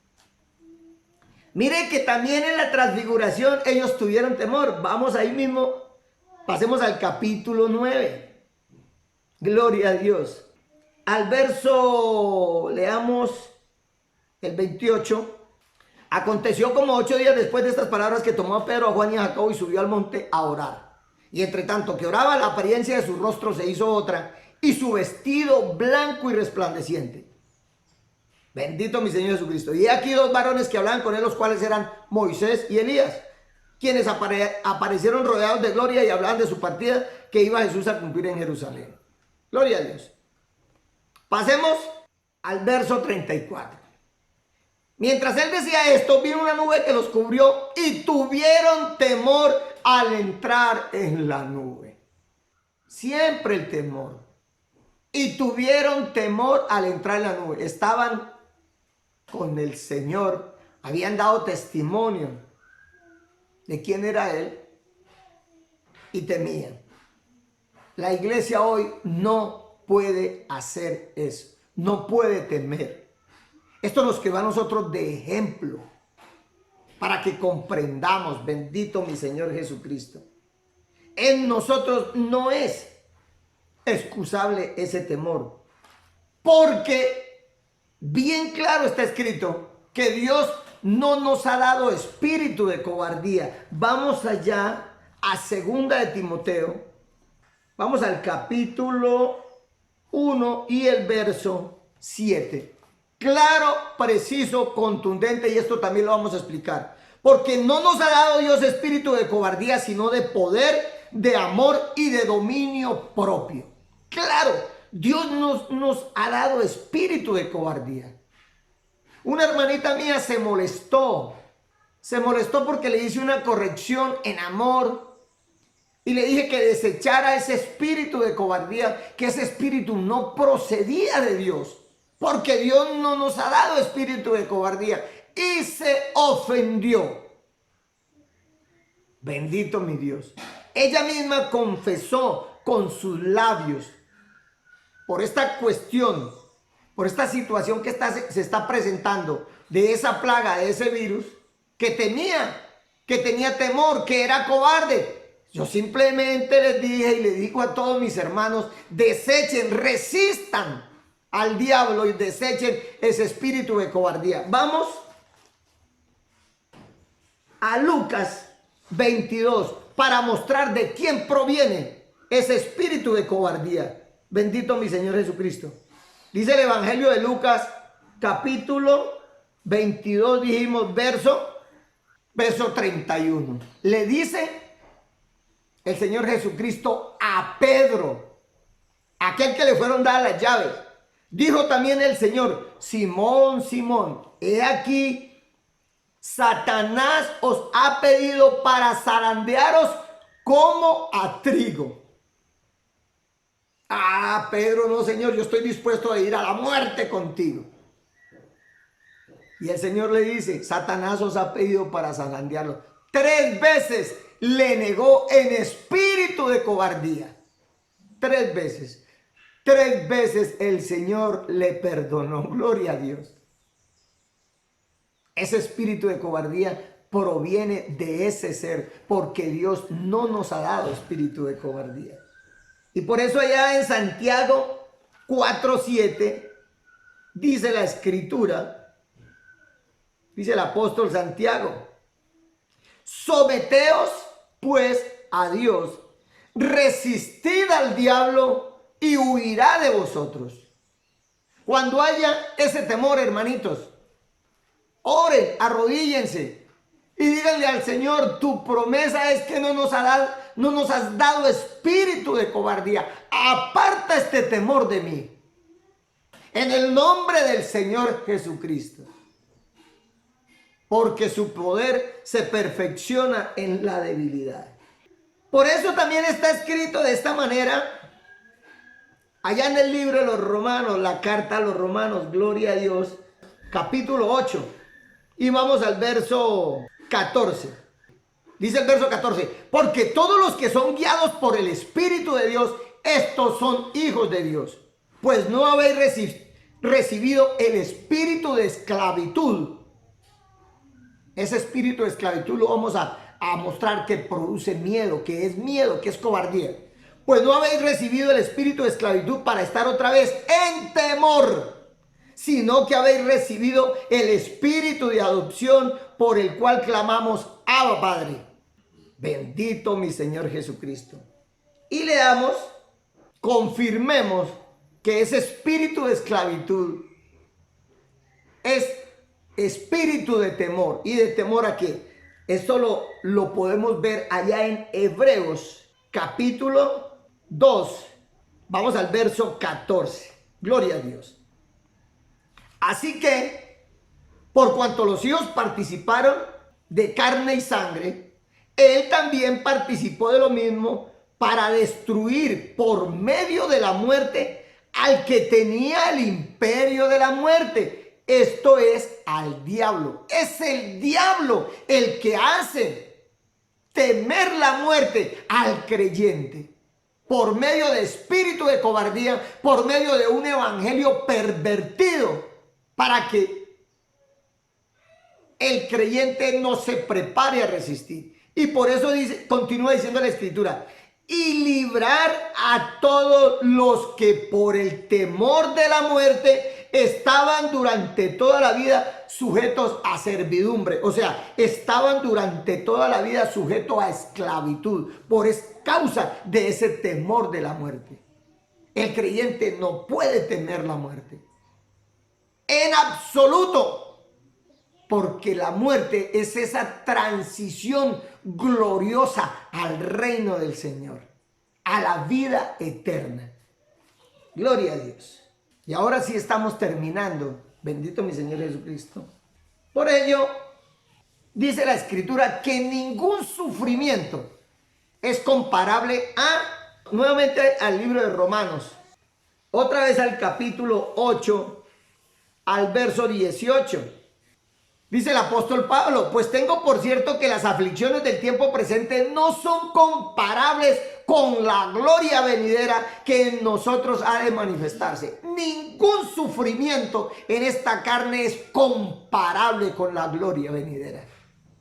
Mire que también en la transfiguración ellos tuvieron temor. Vamos ahí mismo, pasemos al capítulo 9. Gloria a Dios. Al verso, leamos el 28. Aconteció como 8 días después de estas palabras que tomó a Pedro, a Juan y a Jacobo y subió al monte a orar. Y entre tanto que oraba, la apariencia de su rostro se hizo otra y su vestido blanco y resplandeciente. Bendito mi Señor Jesucristo. Y aquí dos varones que hablaban con él, los cuales eran Moisés y Elías, quienes aparecieron rodeados de gloria y hablaban de su partida que iba Jesús a cumplir en Jerusalén. Gloria a Dios. Pasemos al verso 34. Mientras él decía esto, vino una nube que los cubrió y tuvieron temor al entrar en la nube. Siempre el temor. Y tuvieron temor al entrar en la nube. Estaban con el Señor, habían dado testimonio de quién era Él y temían. La iglesia hoy no puede hacer eso, no puede temer. Esto nos quedó a nosotros de ejemplo para que comprendamos, bendito mi Señor Jesucristo. En nosotros no es excusable ese temor, porque bien claro está escrito que Dios no nos ha dado espíritu de cobardía. Vamos allá a 2 de Timoteo. Vamos al capítulo 1 y el verso 7. Claro, preciso, contundente, y esto también lo vamos a explicar. Porque no nos ha dado Dios espíritu de cobardía, sino de poder, de amor y de dominio propio. Claro, Dios nos ha dado espíritu de cobardía. Una hermanita mía se molestó porque le hice una corrección en amor y le dije que desechara ese espíritu de cobardía, que ese espíritu no procedía de Dios, porque Dios no nos ha dado espíritu de cobardía, y se ofendió. Bendito mi Dios. Ella misma confesó con sus labios por esta cuestión, por esta situación que se está presentando, de esa plaga, de ese virus, que tenía temor, que era cobarde. Yo simplemente les dije y le digo a todos mis hermanos: desechen, resistan al diablo y desechen ese espíritu de cobardía. Vamos a Lucas 22 para mostrar de quién proviene ese espíritu de cobardía. Bendito mi Señor Jesucristo. Dice el Evangelio de Lucas, capítulo 22, dijimos, verso 31. Le dice el Señor Jesucristo a Pedro, aquel que le fueron dadas las llaves. Dijo también el Señor: Simón, Simón, he aquí, Satanás os ha pedido para zarandearos como a trigo. Ah, Pedro, no, Señor, yo estoy dispuesto a ir a la muerte contigo. Y el Señor le dice: Satanás os ha pedido para zarandearlo. 3 veces le negó en espíritu de cobardía. 3 veces. 3 veces el Señor le perdonó. Gloria a Dios. Ese espíritu de cobardía proviene de ese ser, porque Dios no nos ha dado espíritu de cobardía. Y por eso allá en Santiago 4:7 dice la escritura, dice el apóstol Santiago: someteos pues a Dios, resistid al diablo y huirá de vosotros. Cuando haya ese temor, hermanitos, oren, arrodíllense y díganle al Señor: tu promesa es que no nos has dado espíritu de cobardía. Aparta este temor de mí. En el nombre del Señor Jesucristo. Porque su poder se perfecciona en la debilidad. Por eso también está escrito de esta manera, allá en el libro de los Romanos, la carta a los Romanos, gloria a Dios, capítulo 8. Y vamos al verso 14. Dice el verso 14: porque todos los que son guiados por el Espíritu de Dios, estos son hijos de Dios. Pues no habéis recibido el espíritu de esclavitud. Ese espíritu de esclavitud lo vamos a mostrar que produce miedo, que es cobardía. Pues no habéis recibido el espíritu de esclavitud para estar otra vez en temor, sino que habéis recibido el espíritu de adopción, por el cual clamamos: Abba, Padre. Bendito mi Señor Jesucristo. Y leamos, confirmemos que ese espíritu de esclavitud es espíritu de temor. ¿Y de temor a qué? Esto lo podemos ver allá en Hebreos capítulo 2. Vamos al verso 14. Gloria a Dios. Así que, por cuanto los hijos participaron de carne y sangre, él también participó de lo mismo, para destruir por medio de la muerte al que tenía el imperio de la muerte, esto es, al diablo. Es el diablo el que hace temer la muerte al creyente, por medio de espíritu de cobardía, por medio de un evangelio pervertido, para que el creyente no se prepare a resistir. Y por eso dice, continúa diciendo la escritura: y librar a todos los que por el temor de la muerte estaban durante toda la vida sujetos a servidumbre. O sea, estaban durante toda la vida sujetos a esclavitud por causa de ese temor de la muerte. El creyente no puede temer la muerte en absoluto, porque la muerte es esa transición gloriosa al reino del Señor, a la vida eterna. Gloria a Dios. Y ahora sí estamos terminando. Bendito mi Señor Jesucristo. Por ello, dice la escritura que ningún sufrimiento es comparable nuevamente al libro de Romanos. Otra vez al capítulo 8, al verso 18. Dice el apóstol Pablo: pues tengo por cierto que las aflicciones del tiempo presente no son comparables con la gloria venidera que en nosotros ha de manifestarse. Ningún sufrimiento en esta carne es comparable con la gloria venidera,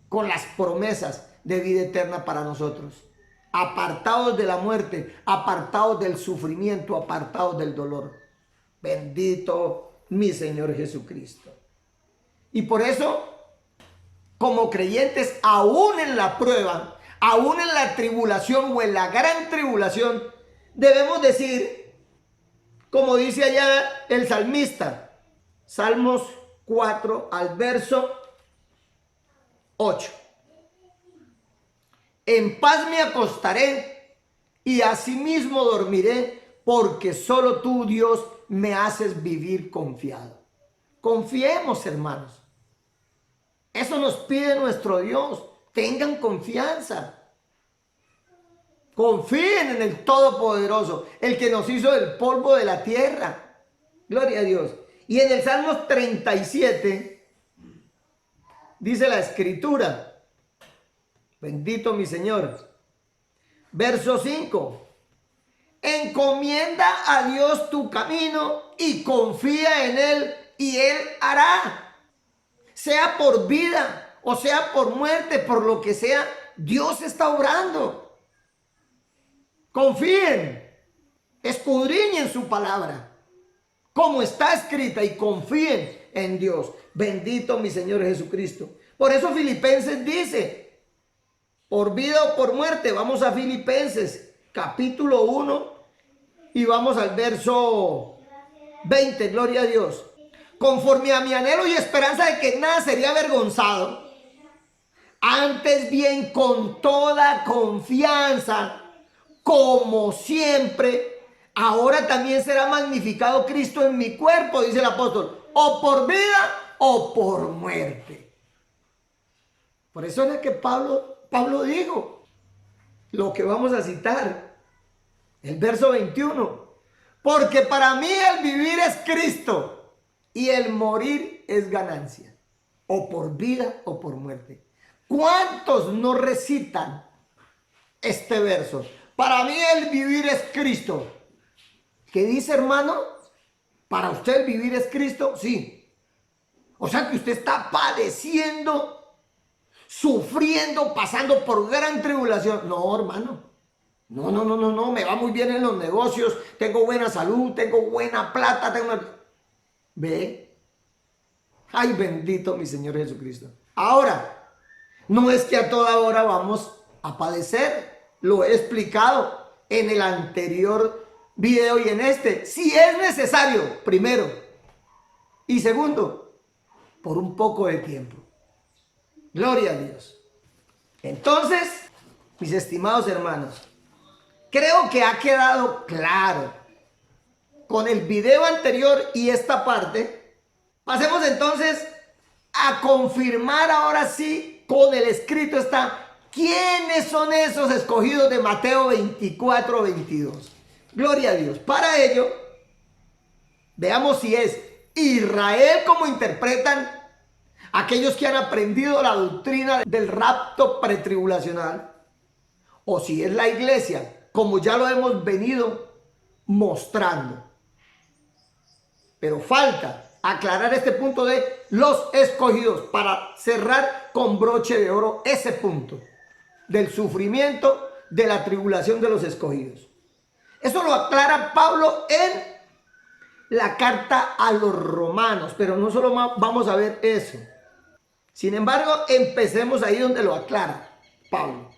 con las promesas de vida eterna para nosotros. Apartados de la muerte, apartados del sufrimiento, apartados del dolor. Bendito mi Señor Jesucristo. Y por eso, como creyentes, aún en la prueba, aún en la tribulación o en la gran tribulación, debemos decir, como dice allá el salmista, Salmos 4 al verso 8. En paz me acostaré y asimismo dormiré, porque solo tú, Dios, me haces vivir confiado. Confiemos, hermanos. Eso nos pide nuestro Dios. Tengan confianza. Confíen en el Todopoderoso, el que nos hizo del polvo de la tierra. Gloria a Dios. Y en el Salmo 37 dice la escritura: Bendito mi Señor. Verso 5. Encomienda a Dios tu camino y confía en Él y Él hará. Sea por vida o sea por muerte, por lo que sea, Dios está obrando. Confíen, escudriñen su palabra, como está escrita, y confíen en Dios. Bendito mi Señor Jesucristo. Por eso Filipenses dice, por vida o por muerte. Vamos a Filipenses capítulo 1 y vamos al verso 20. Gloria a Dios. Conforme a mi anhelo y esperanza de que nada sería avergonzado, antes bien con toda confianza, como siempre, ahora también será magnificado Cristo en mi cuerpo, dice el apóstol, o por vida o por muerte. Por eso es que Pablo dijo lo que vamos a citar, el verso 21. Porque para mí el vivir es Cristo y el morir es ganancia, o por vida o por muerte. ¿Cuántos no recitan este verso? Para mí el vivir es Cristo. ¿Qué dice, hermano? ¿Para usted el vivir es Cristo? Sí. O sea que usted está padeciendo, sufriendo, pasando por gran tribulación. No, hermano. No. Me va muy bien en los negocios. Tengo buena salud, tengo buena plata, ¿Ve? Ay, bendito mi Señor Jesucristo. Ahora, no es que a toda hora vamos a padecer. Lo he explicado en el anterior video y en este. Si es necesario, primero. Y segundo, por un poco de tiempo. Gloria a Dios. Entonces, mis estimados hermanos, creo que ha quedado claro con el video anterior y esta parte. Pasemos entonces a confirmar ahora sí con el escrito está quiénes son esos escogidos de Mateo 24, 22. Gloria a Dios. Para ello, veamos si es Israel como interpretan aquellos que han aprendido la doctrina del rapto pretribulacional, o si es la iglesia, como ya lo hemos venido mostrando. Pero falta aclarar este punto de los escogidos para cerrar con broche de oro ese punto del sufrimiento, de la tribulación de los escogidos. Eso lo aclara Pablo en la carta a los romanos, pero no solo vamos a ver eso. Sin embargo, empecemos ahí donde lo aclara Pablo.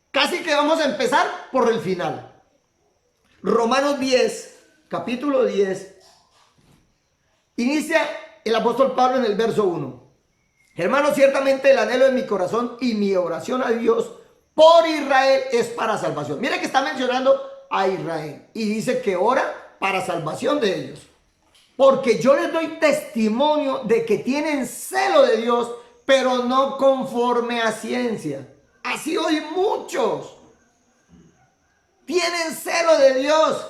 Casi que vamos a empezar por el final. Romanos 10, capítulo 10. Inicia el apóstol Pablo en el verso 1. Hermanos, ciertamente el anhelo de mi corazón y mi oración a Dios por Israel es para salvación. Mire que está mencionando a Israel y dice que ora para salvación de ellos. Porque yo les doy testimonio de que tienen celo de Dios, pero no conforme a ciencia. Así hoy muchos tienen celo de Dios,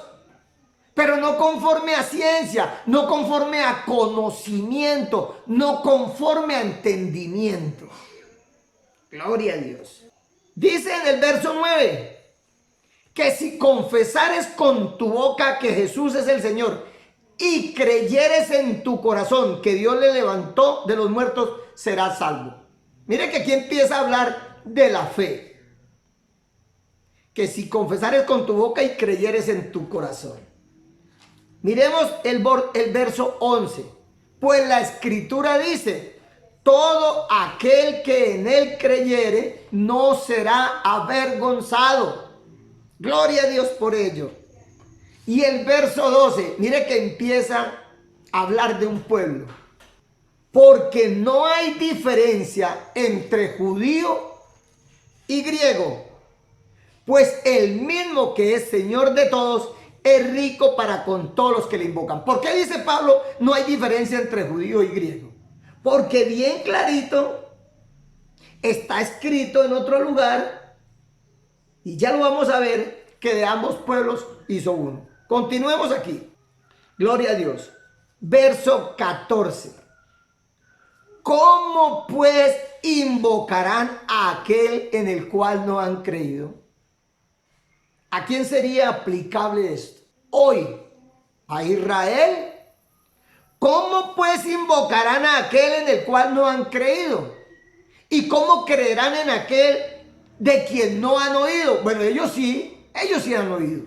pero no conforme a ciencia, no conforme a conocimiento, no conforme a entendimiento. Gloria a Dios. Dice en el verso 9 que si confesares con tu boca que Jesús es el Señor y creyeres en tu corazón que Dios le levantó de los muertos, serás salvo. Mire que aquí empieza a hablar de la fe. Que si confesares con tu boca y creyeres en tu corazón. Miremos el verso 11. Pues la escritura dice, todo aquel que en él creyere no será avergonzado. Gloria a Dios por ello. Y el verso 12, mire que empieza a hablar de un pueblo. Porque no hay diferencia entre judío y griego, pues el mismo que es Señor de todos es rico para con todos los que le invocan. ¿Por qué dice Pablo no hay diferencia entre judío y griego? Porque bien clarito está escrito en otro lugar, y ya lo vamos a ver, que de ambos pueblos hizo uno. Continuemos aquí. Gloria a Dios. Verso 14. ¿Cómo pues invocarán a aquel en el cual no han creído? ¿A quién sería aplicable esto? Hoy, a Israel. ¿Cómo pues invocarán a aquel en el cual no han creído? ¿Y cómo creerán en aquel de quien no han oído? Bueno, ellos sí han oído,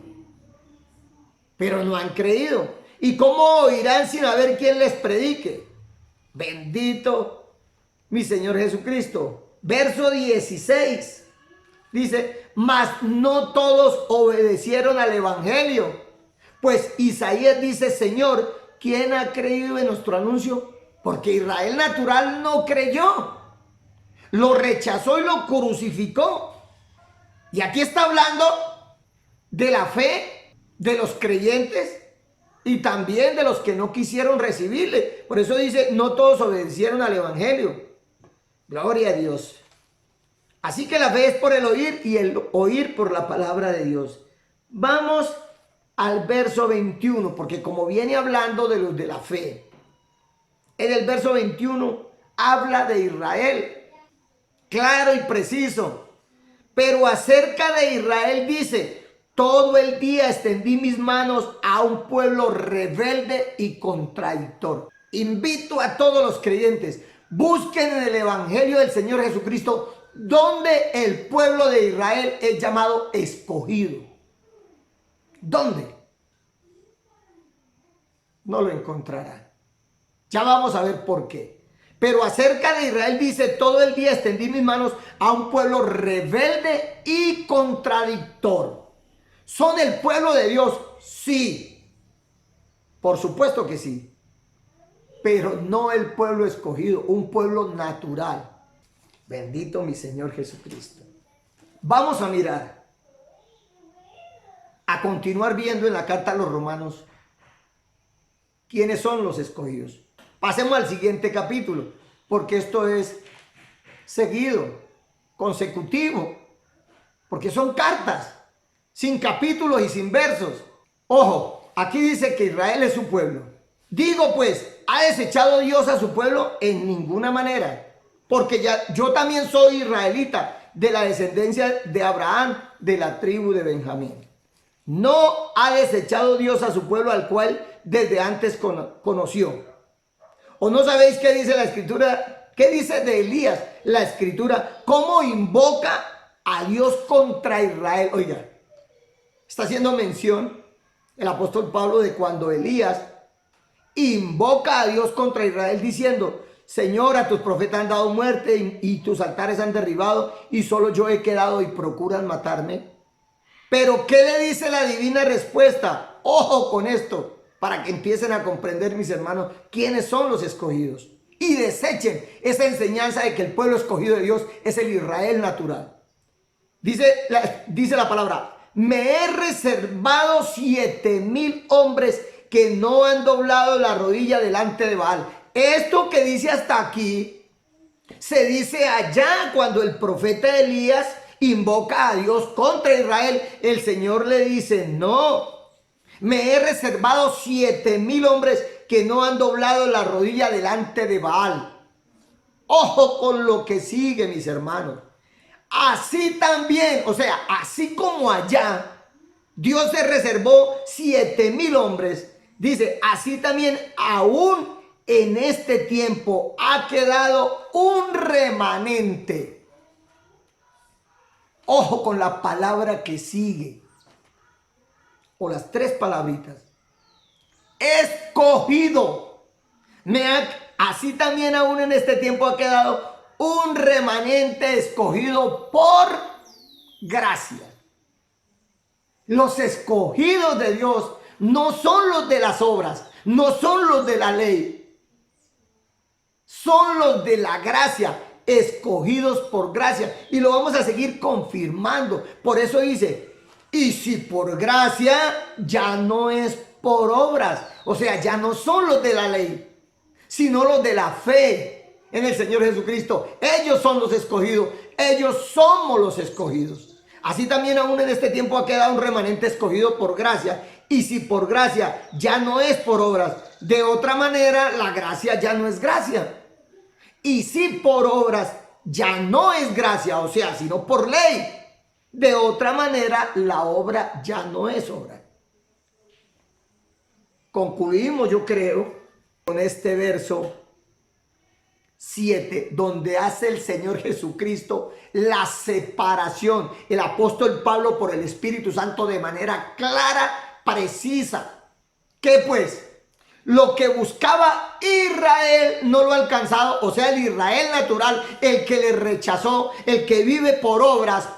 pero no han creído. ¿Y cómo oirán sin haber quien les predique? Bendito mi Señor Jesucristo. Verso 16 dice, mas no todos obedecieron al evangelio. Pues Isaías dice, Señor, ¿quién ha creído en nuestro anuncio? Porque Israel natural no creyó. Lo rechazó y lo crucificó. Y aquí está hablando de la fe de los creyentes y también de los que no quisieron recibirle. Por eso dice, no todos obedecieron al evangelio. Gloria a Dios. Así que la fe es por el oír y el oír por la palabra de Dios. Vamos al verso 21, porque como viene hablando de los de la fe, en el verso 21 habla de Israel, claro y preciso. Pero acerca de Israel dice, todo el día extendí mis manos a un pueblo rebelde y contradictor. Invito a todos los creyentes, busquen en el evangelio del Señor Jesucristo donde el pueblo de Israel es llamado escogido. ¿Dónde? No lo encontrarán. Ya vamos a ver por qué. Pero acerca de Israel dice, todo el día extendí mis manos a un pueblo rebelde y contradictor. ¿Son el pueblo de Dios? Sí. Por supuesto que sí. Pero no el pueblo escogido, un pueblo natural. Bendito mi Señor Jesucristo. Vamos a mirar, a continuar viendo en la carta a los romanos, quiénes son los escogidos. Pasemos al siguiente capítulo, porque esto es seguido, consecutivo, porque son cartas, sin capítulos y sin versos. Ojo, aquí dice que Israel es su pueblo. Digo pues, ¿ha desechado Dios a su pueblo? En ninguna manera, porque yo también soy israelita, de la descendencia de Abraham, de la tribu de Benjamín. No ha desechado Dios a su pueblo al cual desde antes conoció. ¿O no sabéis qué dice la escritura? ¿Qué dice de Elías la escritura? ¿Cómo invoca a Dios contra Israel? Oiga, está haciendo mención el apóstol Pablo de cuando Elías invoca a Dios contra Israel diciendo, Señor, a tus profetas han dado muerte y tus altares han derribado y solo yo he quedado y procuran matarme. Pero ¿qué le dice la divina respuesta? Ojo con esto, para que empiecen a comprender, mis hermanos, quiénes son los escogidos. Y desechen esa enseñanza de que el pueblo escogido de Dios es el Israel natural. Dice la palabra, me he reservado 7,000 hombres que no han doblado la rodilla delante de Baal. Esto que dice hasta aquí, se dice allá cuando el profeta Elías invoca a Dios contra Israel. El Señor le dice, no, me he reservado 7,000 hombres que no han doblado la rodilla delante de Baal. Ojo con lo que sigue, mis hermanos. Así también, o sea, así como allá, Dios se reservó 7,000 hombres. Dice, así también aún en este tiempo ha quedado un remanente. Ojo con la palabra que sigue, o las tres palabritas. Escogido. Así también aún en este tiempo ha quedado un remanente escogido por gracia. Los escogidos de Dios no son los de las obras, no son los de la ley. Son los de la gracia, escogidos por gracia. Y lo vamos a seguir confirmando. Por eso dice, y si por gracia, ya no es por obras. O sea, ya no son los de la ley, sino los de la fe en el Señor Jesucristo. Ellos son los escogidos. Ellos somos los escogidos. Así también aún en este tiempo ha quedado un remanente escogido por gracia. Y si por gracia ya no es por obras, de otra manera la gracia ya no es gracia. Y si por obras ya no es gracia, o sea, sino por ley, de otra manera la obra ya no es obra. Concluimos, yo creo, con este verso 7, donde hace el Señor Jesucristo la separación, el apóstol Pablo por el Espíritu Santo de manera clara, precisa. ¿Qué pues? Lo que buscaba Israel no lo ha alcanzado, o sea, el Israel natural, el que le rechazó, el que vive por obras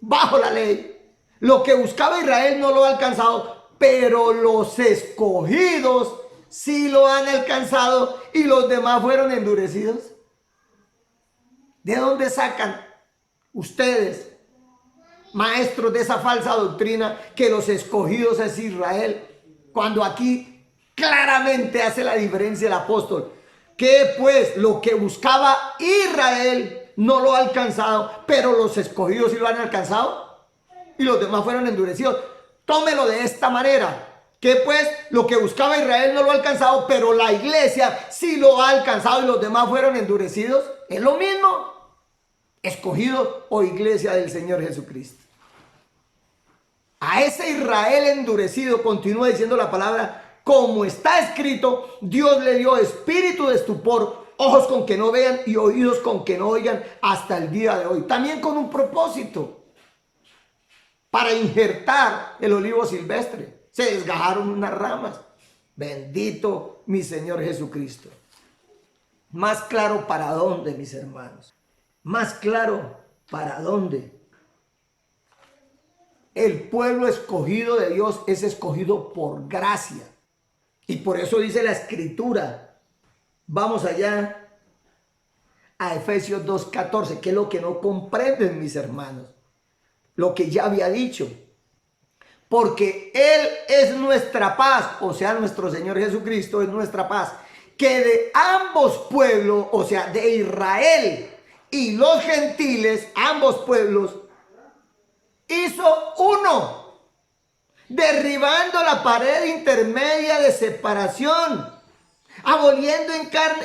bajo la ley. Lo que buscaba Israel no lo ha alcanzado, pero los escogidos sí lo han alcanzado y los demás fueron endurecidos. ¿De dónde sacan ustedes, maestros de esa falsa doctrina, que los escogidos es Israel? Cuando aquí claramente hace la diferencia el apóstol. Que pues lo que buscaba Israel no lo ha alcanzado, pero los escogidos sí lo han alcanzado y los demás fueron endurecidos. Tómelo de esta manera. Que pues lo que buscaba Israel no lo ha alcanzado, pero la iglesia sí lo ha alcanzado y los demás fueron endurecidos. Es lo mismo. Escogido o iglesia del Señor Jesucristo. A ese Israel endurecido, continúa diciendo la palabra, como está escrito, Dios le dio espíritu de estupor, ojos con que no vean y oídos con que no oigan hasta el día de hoy. También con un propósito, para injertar el olivo silvestre. Se desgajaron unas ramas. Bendito mi Señor Jesucristo. Más claro para dónde, mis hermanos. Más claro para dónde. El pueblo escogido de Dios es escogido por gracia. Y por eso dice la Escritura. Vamos allá a Efesios 2:14, que es lo que no comprenden, mis hermanos. Lo que ya había dicho. Porque Él es nuestra paz, o sea, nuestro Señor Jesucristo es nuestra paz. Que de ambos pueblos, o sea, de Israel y los gentiles, ambos pueblos, hizo uno, derribando la pared intermedia de separación, aboliendo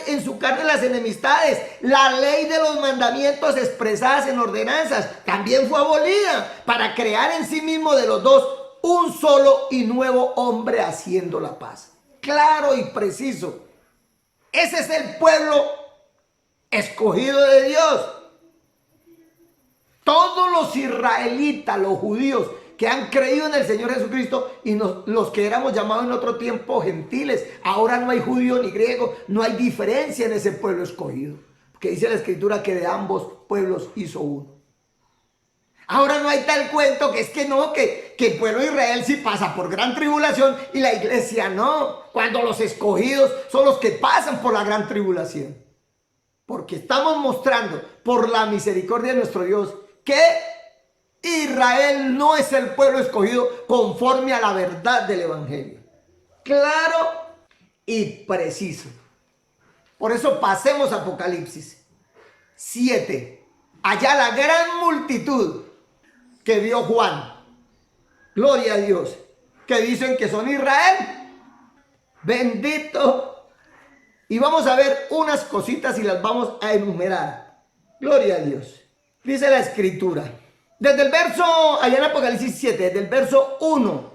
en su carne las enemistades. La ley de los mandamientos expresadas en ordenanzas también fue abolida para crear en sí mismo de los dos un solo y nuevo hombre, haciendo la paz. Claro y preciso. Ese es el pueblo escogido de Dios. Todos los israelitas, los judíos que han creído en el Señor Jesucristo, y los que éramos llamados en otro tiempo gentiles, ahora no hay judío ni griego, no hay diferencia en ese pueblo escogido, porque dice la Escritura que de ambos pueblos hizo uno. Ahora no hay tal cuento que es que no, que el pueblo de Israel sí pasa por gran tribulación y la iglesia no, cuando los escogidos son los que pasan por la gran tribulación. Porque estamos mostrando por la misericordia de nuestro Dios que Israel no es el pueblo escogido conforme a la verdad del Evangelio. Claro y preciso. Por eso pasemos a Apocalipsis 7. Allá la gran multitud que vio Juan, gloria a Dios, que dicen que son Israel. Bendito. Y vamos a ver unas cositas y las vamos a enumerar. Gloria a Dios. Dice la Escritura. Desde el verso, allá en Apocalipsis 7, desde el verso 1,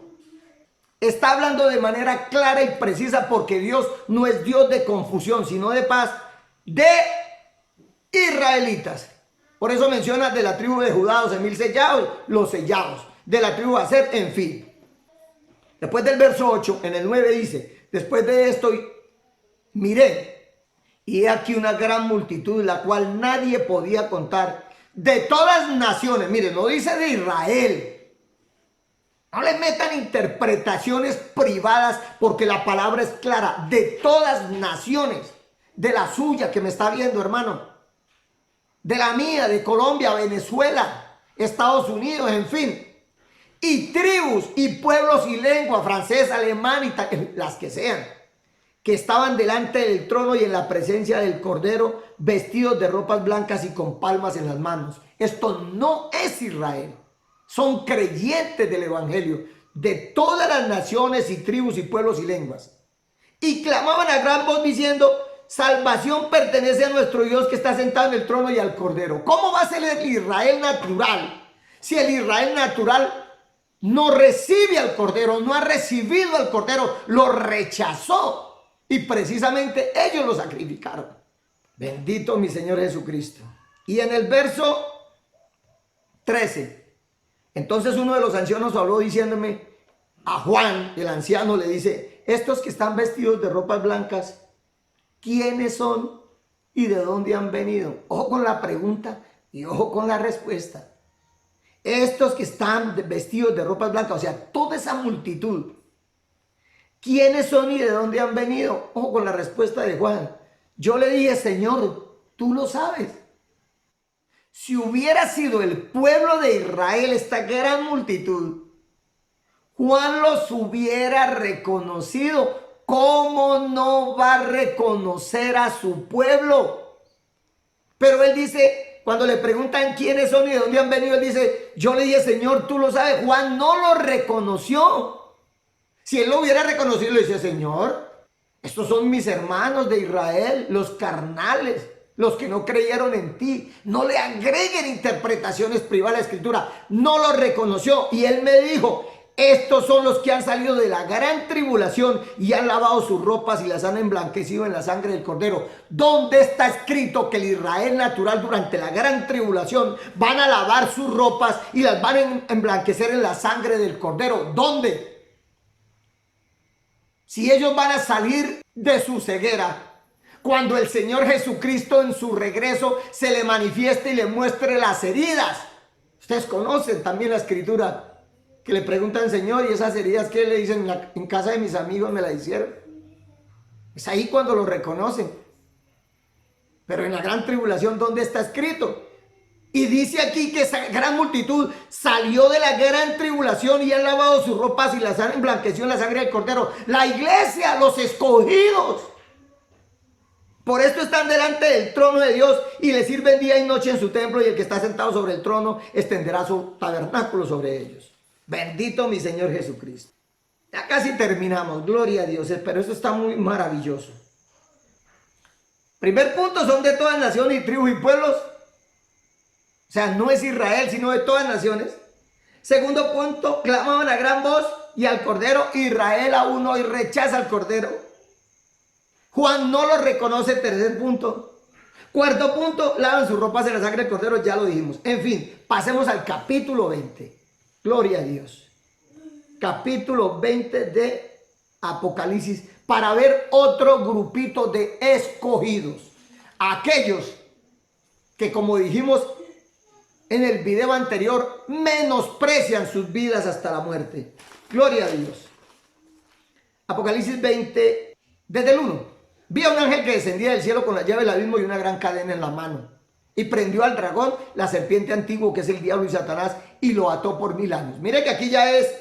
está hablando de manera clara y precisa, porque Dios no es Dios de confusión, sino de paz, de israelitas. Por eso menciona de la tribu de Judá 12,000 sellados, los sellados. De la tribu de Aser, en fin. Después del verso 8, en el 9 dice, después de esto miré, y he aquí una gran multitud, la cual nadie podía contar, de todas naciones. Miren, no dice de Israel. No le metan interpretaciones privadas, porque la palabra es clara. De todas naciones. De la suya que me está viendo, hermano. De la mía, de Colombia, Venezuela, Estados Unidos, en fin. Y tribus y pueblos y lengua, francés, alemán y las que sean, que estaban delante del trono y en la presencia del Cordero, vestidos de ropas blancas y con palmas en las manos. Esto no es Israel. Son creyentes del Evangelio, de todas las naciones y tribus y pueblos y lenguas. Y clamaban a gran voz diciendo, salvación pertenece a nuestro Dios que está sentado en el trono y al Cordero. ¿Cómo va a ser el Israel natural si el Israel natural no recibe al Cordero, no ha recibido al Cordero, lo rechazó y precisamente ellos lo sacrificaron? Bendito mi Señor Jesucristo. Y en el verso 13, entonces uno de los ancianos habló diciéndome, a Juan, el anciano, le dice, estos que están vestidos de ropas blancas, ¿quiénes son y de dónde han venido? Ojo con la pregunta y ojo con la respuesta. Estos que están vestidos de ropas blancas, o sea, toda esa multitud, ¿quiénes son y de dónde han venido? Ojo con la respuesta de Juan. Yo le dije, Señor, tú lo sabes. Si hubiera sido el pueblo de Israel, esta gran multitud, Juan los hubiera reconocido. ¿Cómo no va a reconocer a su pueblo? Pero él dice, cuando le preguntan quiénes son y de dónde han venido, él dice, yo le dije, Señor, tú lo sabes. Juan no lo reconoció. Si él lo hubiera reconocido, le dice, Señor, estos son mis hermanos de Israel, los carnales, los que no creyeron en ti. No le agreguen interpretaciones privadas a la escritura. No lo reconoció. Y él me dijo, estos son los que han salido de la gran tribulación y han lavado sus ropas y las han emblanquecido en la sangre del Cordero. ¿Dónde está escrito que el Israel natural durante la gran tribulación van a lavar sus ropas y las van a emblanquecer en la sangre del Cordero? ¿Dónde? Si ellos van a salir de su ceguera, cuando el Señor Jesucristo en su regreso se le manifieste y le muestre las heridas. Ustedes conocen también la escritura, que le preguntan, Señor, ¿y esas heridas qué? Le dicen, en casa de mis amigos me las hicieron. Es ahí cuando lo reconocen. Pero en la gran tribulación, ¿dónde está escrito? Y dice aquí que esa gran multitud salió de la gran tribulación y han lavado sus ropas y las han emblanquecido en la sangre del Cordero. La iglesia, los escogidos. Por esto están delante del trono de Dios y le sirven día y noche en su templo, y el que está sentado sobre el trono extenderá su tabernáculo sobre ellos. Bendito mi Señor Jesucristo. Ya casi terminamos, gloria a Dios, pero esto está muy maravilloso. Primer punto, son de todas naciones y tribus y pueblos. O sea, no es Israel, sino de todas naciones. Segundo punto, clamaban a gran voz y al Cordero. Israel aún hoy rechaza al Cordero. Juan no lo reconoce. Tercer punto. Cuarto punto, lavan sus ropas en la sangre del Cordero, ya lo dijimos. En fin, pasemos al capítulo 20. Gloria a Dios. Capítulo 20 de Apocalipsis, para ver otro grupito de escogidos. Aquellos que, como dijimos en el video anterior, menosprecian sus vidas hasta la muerte. Gloria a Dios. Apocalipsis 20, desde el 1. Vi a un ángel que descendía del cielo con la llave del abismo y una gran cadena en la mano. Y prendió al dragón, la serpiente antigua, que es el diablo y Satanás, y lo ató por 1000 años. Mire que aquí ya es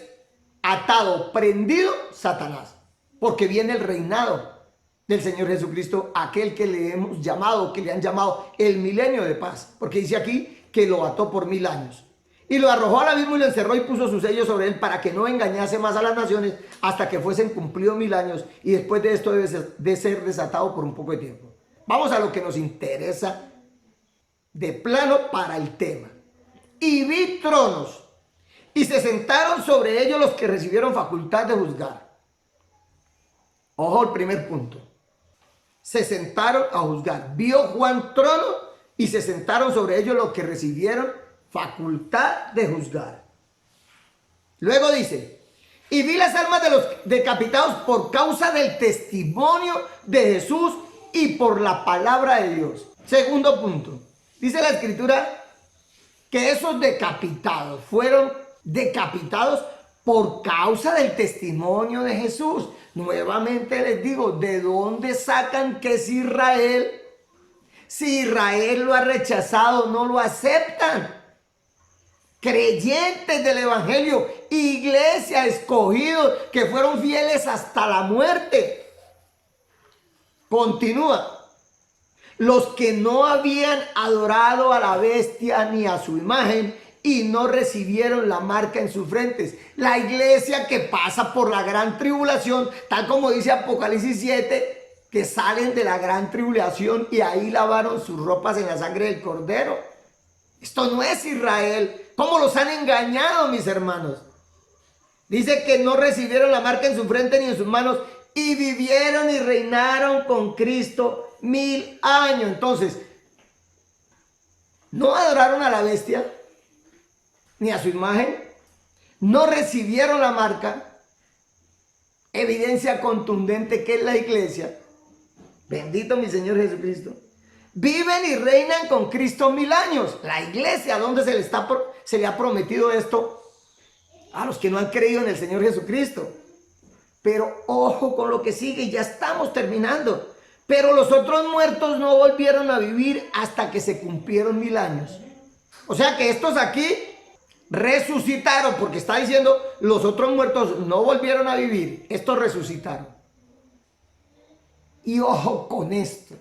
atado, prendido Satanás, porque viene el reinado del Señor Jesucristo, aquel que le hemos llamado, que le han llamado el milenio de paz, porque dice aquí que lo ató por 1000 años. Y lo arrojó al abismo y lo encerró y puso su sello sobre él para que no engañase más a las naciones hasta que fuesen cumplidos 1000 años, y después de esto debe ser desatado por un poco de tiempo. Vamos a lo que nos interesa de plano para el tema. Y vi tronos, y se sentaron sobre ellos los que recibieron facultad de juzgar. Ojo al primer punto. Se sentaron a juzgar. Vio Juan trono y se sentaron sobre ellos los que recibieron facultad de juzgar. Luego dice, y vi las almas de los decapitados por causa del testimonio de Jesús y por la palabra de Dios. Segundo punto. Dice la escritura que esos decapitados fueron decapitados por causa del testimonio de Jesús. Nuevamente les digo, ¿de dónde sacan que es Israel? Si Israel lo ha rechazado, no lo aceptan. Creyentes del evangelio, iglesia, escogidos, que fueron fieles hasta la muerte. Continúa. Los que no habían adorado a la bestia ni a su imagen y no recibieron la marca en sus frentes. La iglesia que pasa por la gran tribulación, tal como dice Apocalipsis 7, que salen de la gran tribulación y ahí lavaron sus ropas en la sangre del Cordero. Esto no es Israel. ¿Cómo los han engañado, mis hermanos? Dice que no recibieron la marca en su frente ni en sus manos y vivieron y reinaron con Cristo 1000 años. Entonces, no adoraron a la bestia ni a su imagen, no recibieron la marca, evidencia contundente que es la iglesia. Bendito mi Señor Jesucristo. Viven y reinan con Cristo 1000 años. La iglesia, ¿dónde se le ha prometido esto? A los que no han creído en el Señor Jesucristo. Pero ojo con lo que sigue, ya estamos terminando. Pero los otros muertos no volvieron a vivir hasta que se cumplieron 1000 años. O sea que estos aquí resucitaron, porque está diciendo los otros muertos no volvieron a vivir, estos resucitaron. Y ojo con esto,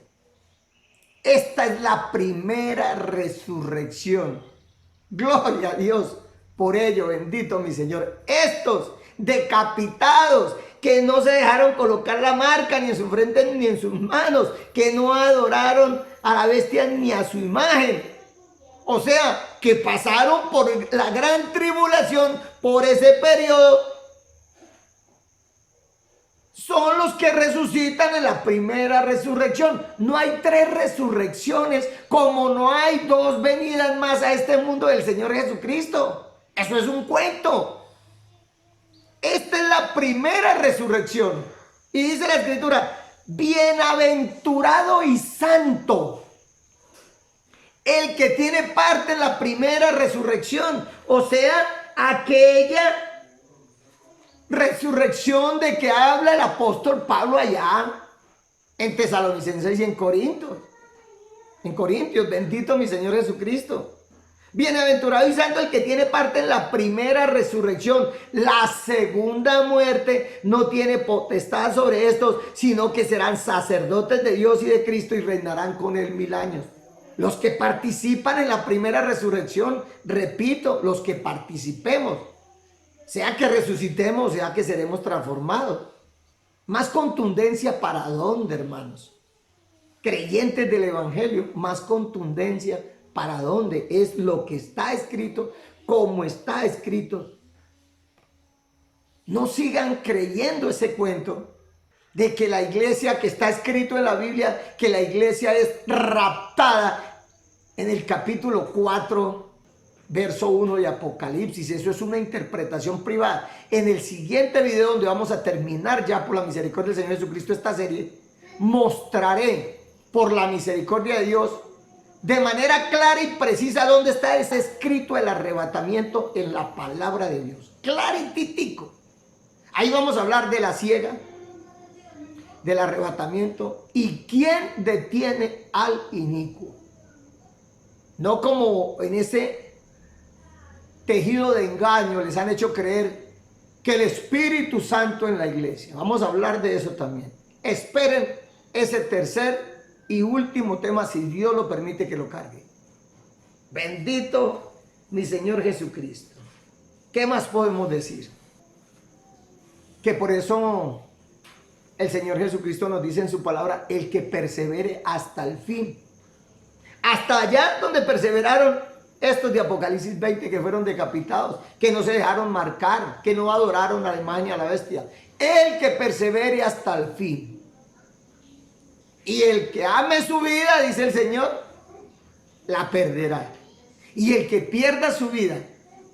esta es la primera resurrección. Gloria a Dios por ello, bendito mi Señor. Estos decapitados que no se dejaron colocar la marca ni en su frente ni en sus manos, que no adoraron a la bestia ni a su imagen. O sea, que pasaron por la gran tribulación, por ese periodo, son los que resucitan en la primera resurrección. No hay 3 resurrecciones, como no hay 2 venidas más a este mundo del Señor Jesucristo. Eso es un cuento. Esta es la primera resurrección. Y dice la Escritura, bienaventurado y santo el que tiene parte en la primera resurrección, o sea, aquella resurrección de que habla el apóstol Pablo allá en Tesalonicenses y en Corintios. En Corintios, bendito mi Señor Jesucristo. Bienaventurado y santo el que tiene parte en la primera resurrección. La segunda muerte no tiene potestad sobre estos, sino que serán sacerdotes de Dios y de Cristo y reinarán con él 1000 años. Los que participan en la primera resurrección, repito, los que participemos, sea que resucitemos, sea que seremos transformados. Más contundencia para dónde, hermanos. Creyentes del Evangelio, más contundencia para dónde. Es lo que está escrito, como está escrito. No sigan creyendo ese cuento de que la iglesia, que está escrito en la Biblia, que la iglesia es raptada en el capítulo 4, verso 1 de Apocalipsis. Eso es una interpretación privada. En el siguiente video, donde vamos a terminar ya por la misericordia del Señor Jesucristo esta serie, mostraré por la misericordia de Dios de manera clara y precisa dónde está ese escrito el arrebatamiento en la palabra de Dios. Clarititico. Ahí vamos a hablar de la ciega, del arrebatamiento y quién detiene al inicuo. No como en ese tejido de engaño les han hecho creer que el Espíritu Santo en la iglesia. Vamos a hablar de eso también. Esperen ese tercer y último tema, si Dios lo permite que lo cargue. Bendito mi Señor Jesucristo. ¿Qué más podemos decir? Que por eso el Señor Jesucristo nos dice en su palabra, el que persevere hasta el fin. Hasta allá donde perseveraron estos de Apocalipsis 20 que fueron decapitados, que no se dejaron marcar, que no adoraron a la imagen y a la bestia. El que persevere hasta el fin. Y el que ame su vida, dice el Señor, la perderá. Y el que pierda su vida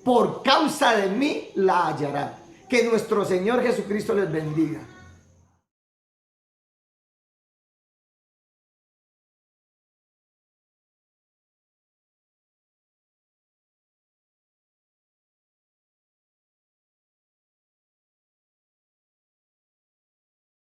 por causa de mí, la hallará. Que nuestro Señor Jesucristo les bendiga.